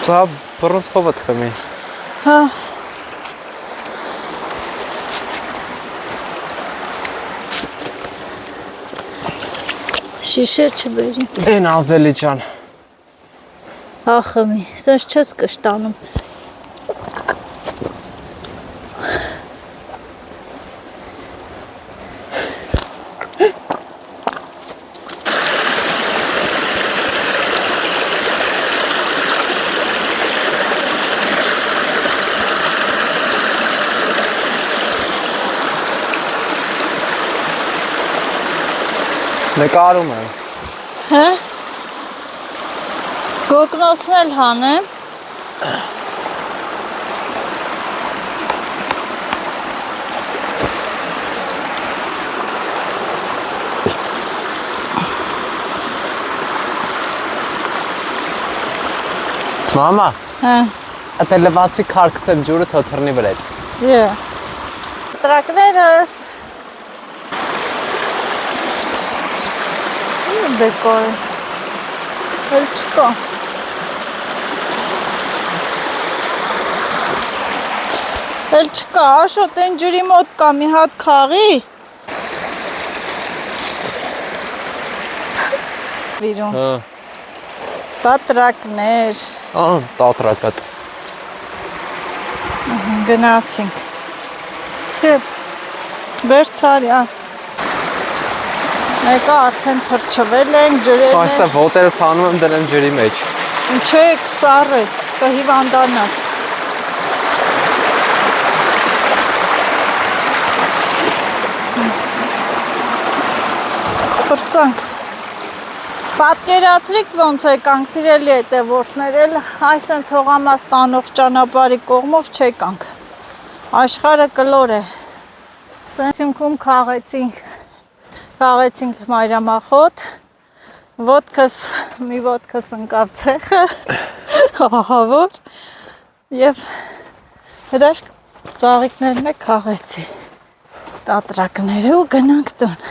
Սա բռնց խովը թխմի։ հա, շիշեր չբերի, Են ազելի ջան։ ախմի, սենց չես կշտանում, Նկարում եմ։ հա, գոգնոսն էլ հանեմ, Մամա, հա, այդ լվացի քարկցեմ ջուրը թոթռնի վրա։ տրակներս, բեկոր, էլ չկա, էլ չկա, աշոտ են ջրի մոտ կա մի հատ քաղի, վիրում, Հա։ բա տրակներ, Ան տատրակատ։ գնացինք, հետ, վերցարյա, մեկը արդեն թրջվել են, ջրերն Այստեղ ոտերս հանում եմ դրեմ ջրի մեջ։ Չէ, կսարես, կհիվանդանաս։ Պրծանք։ Պատկերացրիք ոնց եկանք, սիրելի հետևորդներ, էլ այսենց հողամաս տանող ճանապարհի կողմով չեկանք։ Աշխարհը կլոր է։ Սենցունքում քաղեցինք մայրամախոտ, մի ոտքս ընկավ ցեխը, ահավոր, Եվ հրաշք ծաղիկներն է քաղեցի տատրակները ու գնանք տուն։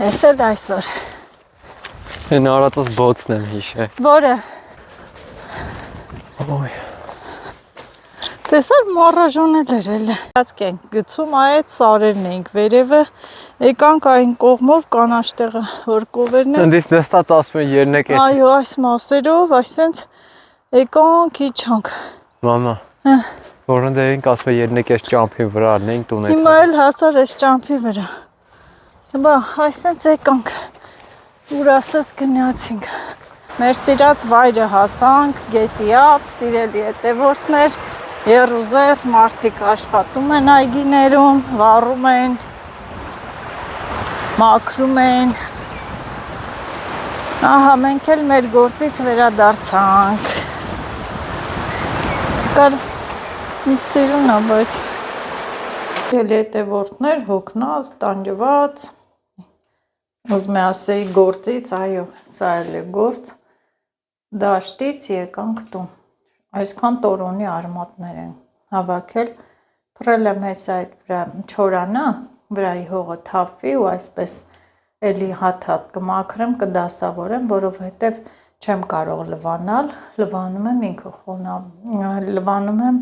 Ես էլ այսօր։ Են արածս բոցն եմ հիշե։ Որը Ոյ։ տեսար մոռաժոնել էր։ Հացք ենք գցում, այդ սարերն ենք վերևը, եկանք այն կողմով կանաչ տեղը, որ կովերն են։ Ընդից նստած ասում են երնեք էս։ Այո, այս մասերով, այսենց եկանք իջանք։ Մամա։ Որոնց ենք ասում են երնեք էս ճամփի վրա առնենք տուն այդ։ Հիմա էլ հասար այս ճամփի վրա։ Հիմա այսենց եկանք, ուր ասես գնացինք։ Մեր սիրած վայրը հասանք, գետի ափ, սիրելի հետևորդներ, Երուզեր, մարդիկ աշխատում են այգիներում, վառում են, մաքրում են։ Ահա, մենք էլ մեր գործից վերադարձանք։ Կար մի սիրուն է, բայց սիրելի հետևորդներ, հոգնած, տանջված, ուզում եմ ասեի գործից, այո, սա էլ է գործ, դաշտից եկանք տուն։ Այսքան տորոնի արմատներ են հավաքել, փռել եմ հեսա այդ վրա չորանա, վրայի հողը թափվի ու այսպես էլի հատ-հատ կմաքրեմ, կդասավորեմ, որովհետև չեմ կարող լվանալ, լվանում եմ ինքը խոնավ, լվանում եմ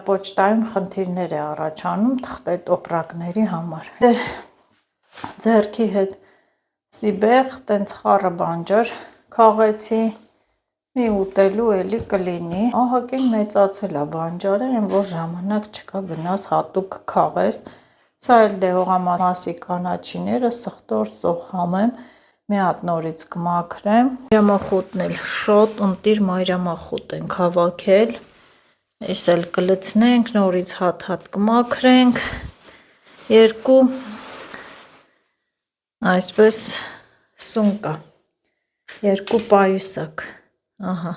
պոչտայում խնդիրներ է առաջանում թղթե տոպրակների համար։ Ձեռքի հետ սիբեղ, տենց խառը բանջար քաղեցի, մի ուտելու էլի կլինի, ահագին մեծացել է բանջարը, այն որ ժամանակ չկա գնաս հատուկ քաղես, սա էլ դե հողամասի կանաչիները սխտոր սոխամ եմ, մի հատ նորից կմաքրեմ, մայրամախոտն էլ շոտ, ընտիր մայրամախոտ ենք հավաքել, ես էլ կլցնենք, նորից հատ-հատ կմաքրենք, երկու այսպես սունկա, երկու պայուսակ, ահա,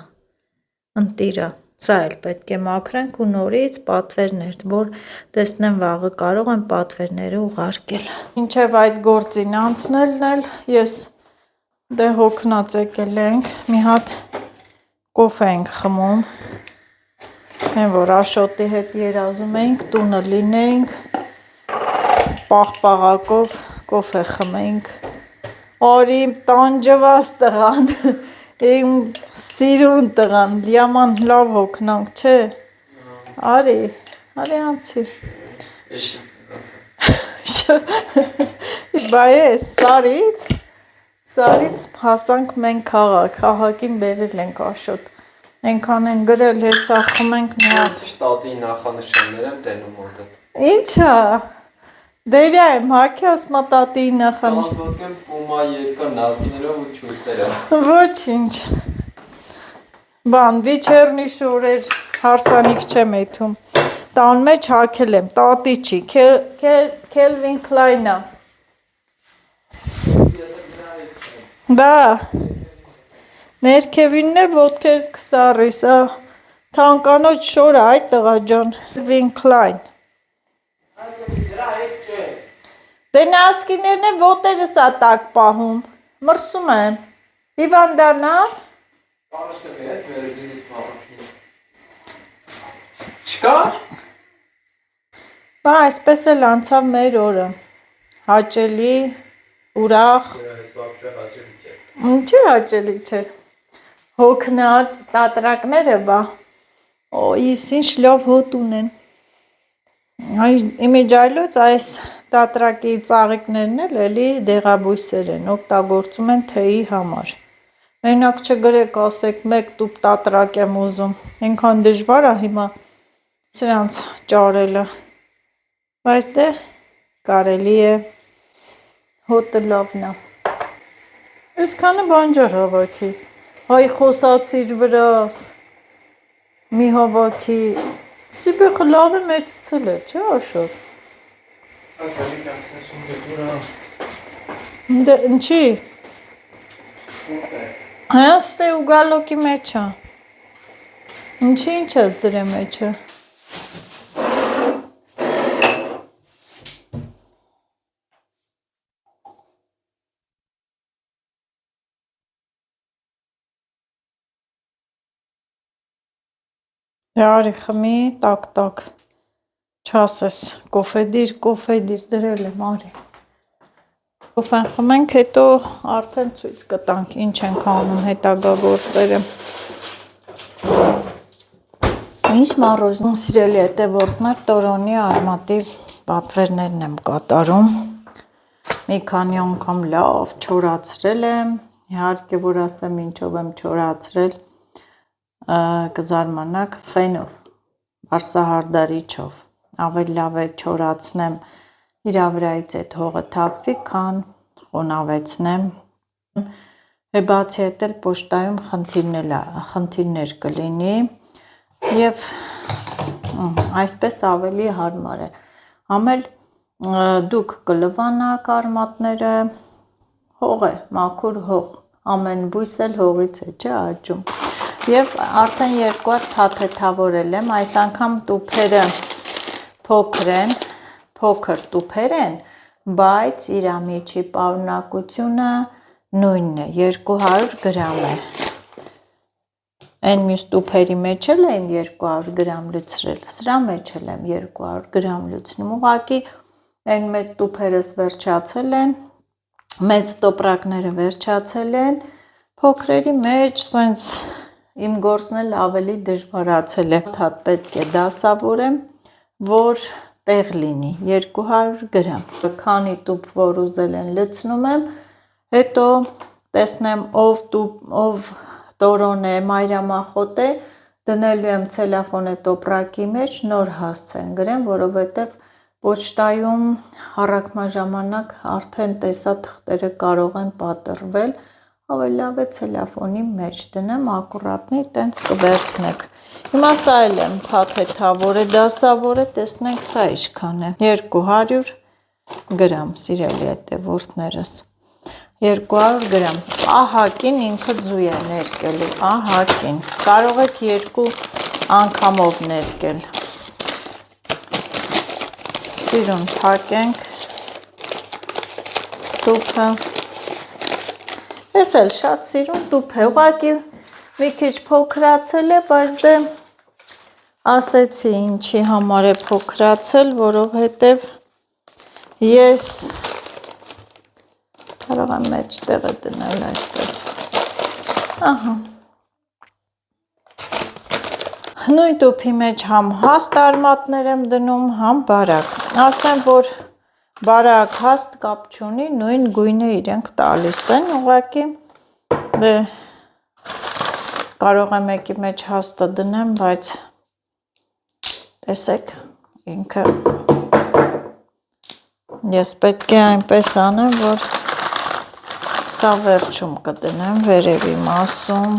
ընտիրա, սա էլ պետք է մաքրենք ու նորից պատվերներ, որ տեսնեմ վաղը կարող եմ պատվերները ուղարկել։ Մինչև այդ գործին անցնելն էլ ես դե հոգնած եկել ենք, մի հատ կոֆե ենք խմում, այն որ Աշոտի հետ երազում էինք, տունը լինեինք, պաղպաղակով կոֆե խմենք, արի իմ տանջված տղան, իմ սիրուն տղան, լիաման լավ հոգնանք, չէ, արի անցի, բա ես սարից հասանք մենք քաղաքին բերել ենք Աշոտ, ենքան են գրել, հեսա խմենք մի հատ։ Շտատի նախանշաններ եմ տենում ոտդ։ Ինչա, դերյա եմ հակի ասմա տատիի նախան։ Տանոտքեմ կումա երկար նազգիներով ու չուստերով։ Ոչինչ, բան, վիչերնի շորեր հարսանիք չեմ եթում, տան մեջ հակել եմ, տատի չի, Kelvin Klein-ա։ Բա, ներքևիններ ոտքերս կսարիս, թանկանոչ շորը այդ տղա ջան, Kelvin Klein։ Դե նասկիներն է ոտերս ա տակ պահում, մրսում եմ, հիվանդանա։ Չկար։ Բա այսպես էլ անցավ մեր օրը, հաճելի, ուրախ, ինչի հաճելի չէր, հոգնած, տատրակները բա, այս ինչ լավ հոտ ունեն, իմիջայլոց այս տատրակի ծաղիկներն էլ էլի դեղաբույսեր են, օգտագործում են թեյի համար, մենակ չգրեք ասեք մեկ տուփ տատրակ եմ ուզում, ենքան դժվար է հիմա սրանց ճարելը, բայց դե կարելի է, հոտը լավն է, այսքանը բանջար հավաքի, հայ խոսացիր վրաս, մի հավաքի, սիբեխը լավ է մեծցել էր, չէ Աշոտ։ Դե ինչի։ Հաստե ու գալոկի մեջ է։ Ինչի ինչ ես դրե մեջը։ Արի խմի, տակ, չասես, կոֆե դիր դրել եմ, արի։ Կոֆեն խմենք, հետո արդեն ցույց կտանք, ինչ ենք անում հետագա գործերը։ Ինչ մառոժն սիրելի հետևորդներ, տորոնի արմատի պատվերներն եմ կատարում։ Մի քանի անգամ լավ չորացրել եմ, իհարկե որ ասեմ ինչով եմ չորացրել, կզարմանաք ֆենով, վարսահարդարիչով, ավելի լավ է չորացնեմ իրա վրայից այդ հողը թափվի, քան խոնավեցնեմ, բացի հետ էլ պոշտայում խնդիրներ կլինի և այսպես ավելի հարմար է, ամել դուք կլվանաք արմատները, հող է, մաքուր հող, ամեն բույս էլ հողից է, չէ աճում, և արդեն երկու հատ փաթեթավորել եմ, այս անգամ տուփերը փոքր տուփեր են, բայց իրա միջի պարունակությունը նույնն է, 200 գրամ է, այն մյուս տուփերի մեջ էլ եմ 200 գրամ լցրել, սրա մեջ էլ եմ 200 գրամ լցնում, ուղղակի այն մեծ տուփերս վերջացել են, մեծ տոպրակները վերջացել են, փոքրերի մեջ սենց իմ գործն էլ ավելի դժվարացել է, հատ պետք է դասավորեմ, որ տեղ լինի, 200 գրամ, քանի տուփ որ ուզել են լցնում եմ, հետո տեսնեմ ով տորոն է, մայրամախոտ է, դնելու եմ ցելոֆանե տոպրակի մեջ, նոր հասցեն գրեմ, որովհետև պոչտայում առաքմաժամանակ արդեն տեսա թղթերը կարող են պատռվել, ավելի լավ է ցելոֆանի մեջ դնեմ, ակուրատնի, տենց կվերցնեք։ Հիմա սա էլ եմ փաթեթավորել, դասավորել, տեսնենք սա ինչքան է, 200 գրամ, սիրելի հետևորդներս, 200 գրամ, ահակին ինքը ձույ է ներկելու, ահակին, կարող եք երկու անգամով ներկել, սիրուն թակենք տուփը, ես էլ շատ սիրուն տուփ է, ուղղակի մի քիչ փոքրացել է, բայց դե ասեցի ինչի համար է փոքրացել, որովհետև ես կարող եմ մեջտեղը դնել այսպես, ահա, նույն տուփի մեջ համ հաստ արմատներ եմ դնում, համ բարակ, ասեմ, որ բարակ հաստ կապ չունի, նույն գույնը իրենք տալիս են, ուղղակի դե կարող եմ եկի մեջ հաստը դնեմ, բայց տեսեք ինքը ես պետք է այնպես անեմ, որ սա վերջում կդնեմ վերևի մասում,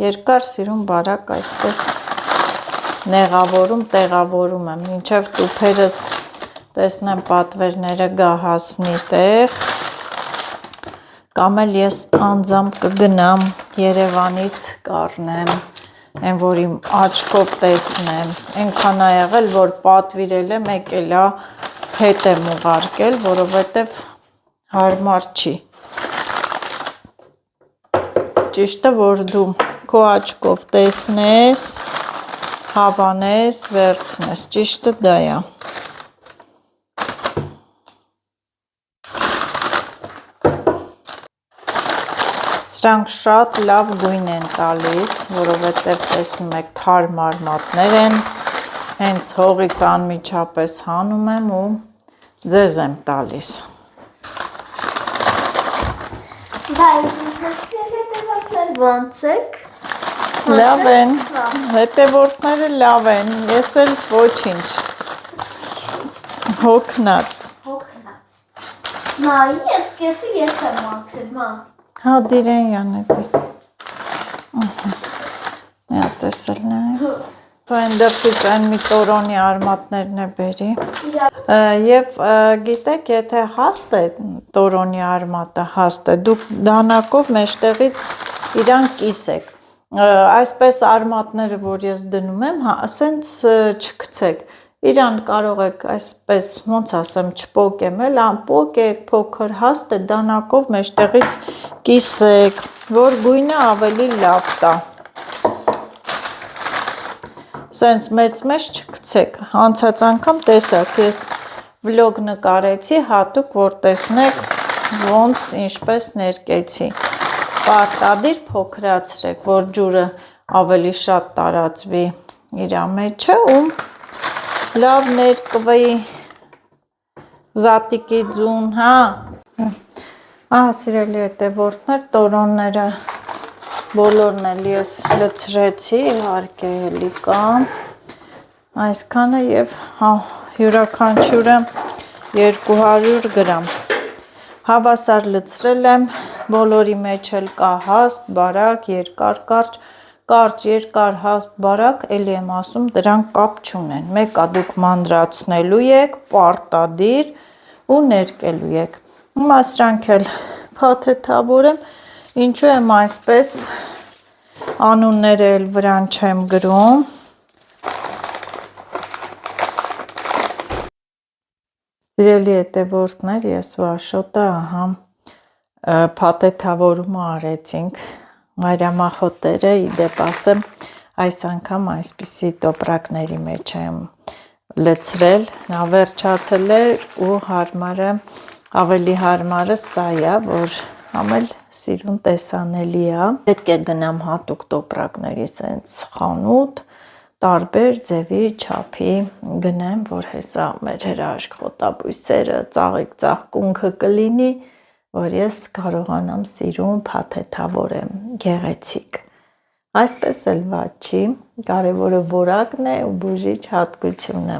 երկար սիրուն բարակ այսպես նեղավորում, տեղավորում եմ, մինչև տուփերս տեսնեմ պատվերները գա հասնի տեղ, կամ էլ ես անձամբ կգնամ Երևանից կառնեմ, այն որ իմ աչքով տեսնեմ, այնքան ա եղել, որ պատվիրել եմ, եկել ա հետ եմ ուղարկել, որովհետև հարմար չի, ճիշտը որ դու քո աչքով տեսնես, հավանես, վերցնես, ճիշտը դա է, Սրանք շատ լավ գույն են տալիս, որովհետև տեսնում եք թարմ արմատներ են, հենց հողից անմիջապես հանում եմ ու ձեզ եմ տալիս։ Ոնց եք։ Լավ են, հետևորդները լավ են, ես էլ ոչինչ, հոգնած։ Նայի, ես կեսի ես եմ ակրել, մա։ Հա, դիրեն յանետի։ Մի ատեսել նայ։ Այն դրսից այն մի տորոնի արմատներն է բերի։ Եվ գիտեք, եթե հաստ է տորոնի արմատը, հաստ է, դուք դանակով մեջտեղից իրան կիսեք։ Այսպես արմատները, որ ես դնում եմ, ասենց չգցեք։ Իրան կարող եք այսպես, ոնց ասեմ, չպոկեմ էլ, պոկեք, փոքր հաստ է, դանակով մեջտեղից կիսեք, որ գույնը ավելի լավ տա։ սենց մեծ չգցեք, անցած անգամ տեսակ, ես վլոգ նկարեցի, հատուկ, որ տեսնեք, ոնց ինչպես ներկեցի, պարտադիր փոքրացրեք, որ ջուրը ավելի շատ տարածվի իրա մեջը ու լավ ներկվի զատիկի ձուն, հա, ահա սիրելի հետևորդներ, տորոնները բոլորն էլ ես լցրեցի, իհարկե էլի կա, այսքանը և յուրաքանչյուրը 200 գրամ, հավասար լցրել եմ, բոլորի մեջ էլ կա հաստ, բարակ, երկար, կարճ, երկար, հաստ, բարակ, էլի եմ ասում, դրանք կապ չունեն, մեկա դուք մանրացնելու եք, պարտադիր ու ներկելու եք, հիմա սրանք էլ փաթեթավորեմ, ինչու եմ այսպես, անունները էլ վրան չեմ գրում, սիրելի հետևորդներ, ես ու Աշոտը, ահա, փաթեթավորումը արեցինք, մայրամախոտերը, իդեպ ասեմ, այս անգամ այսպիսի տոպրակների մեջ եմ լցրել, վերջացել է ու հարմարը, ավելի հարմարը սա է, որ ամել սիրուն տեսանելի է, պետք է գնամ հատուկ տոպրակների սենց խանութ, տարբեր ձևի, չափի գնեմ, որ հեսա մեր հրաշք խոտաբույսերը, ծաղիկ ծաղկունքը կլինի, որ ես կարողանամ սիրուն փաթեթավորեմ, գեղեցիկ, այսպես էլ վատ չի, կարևորը որակն է ու բուժիչ հատկությունը։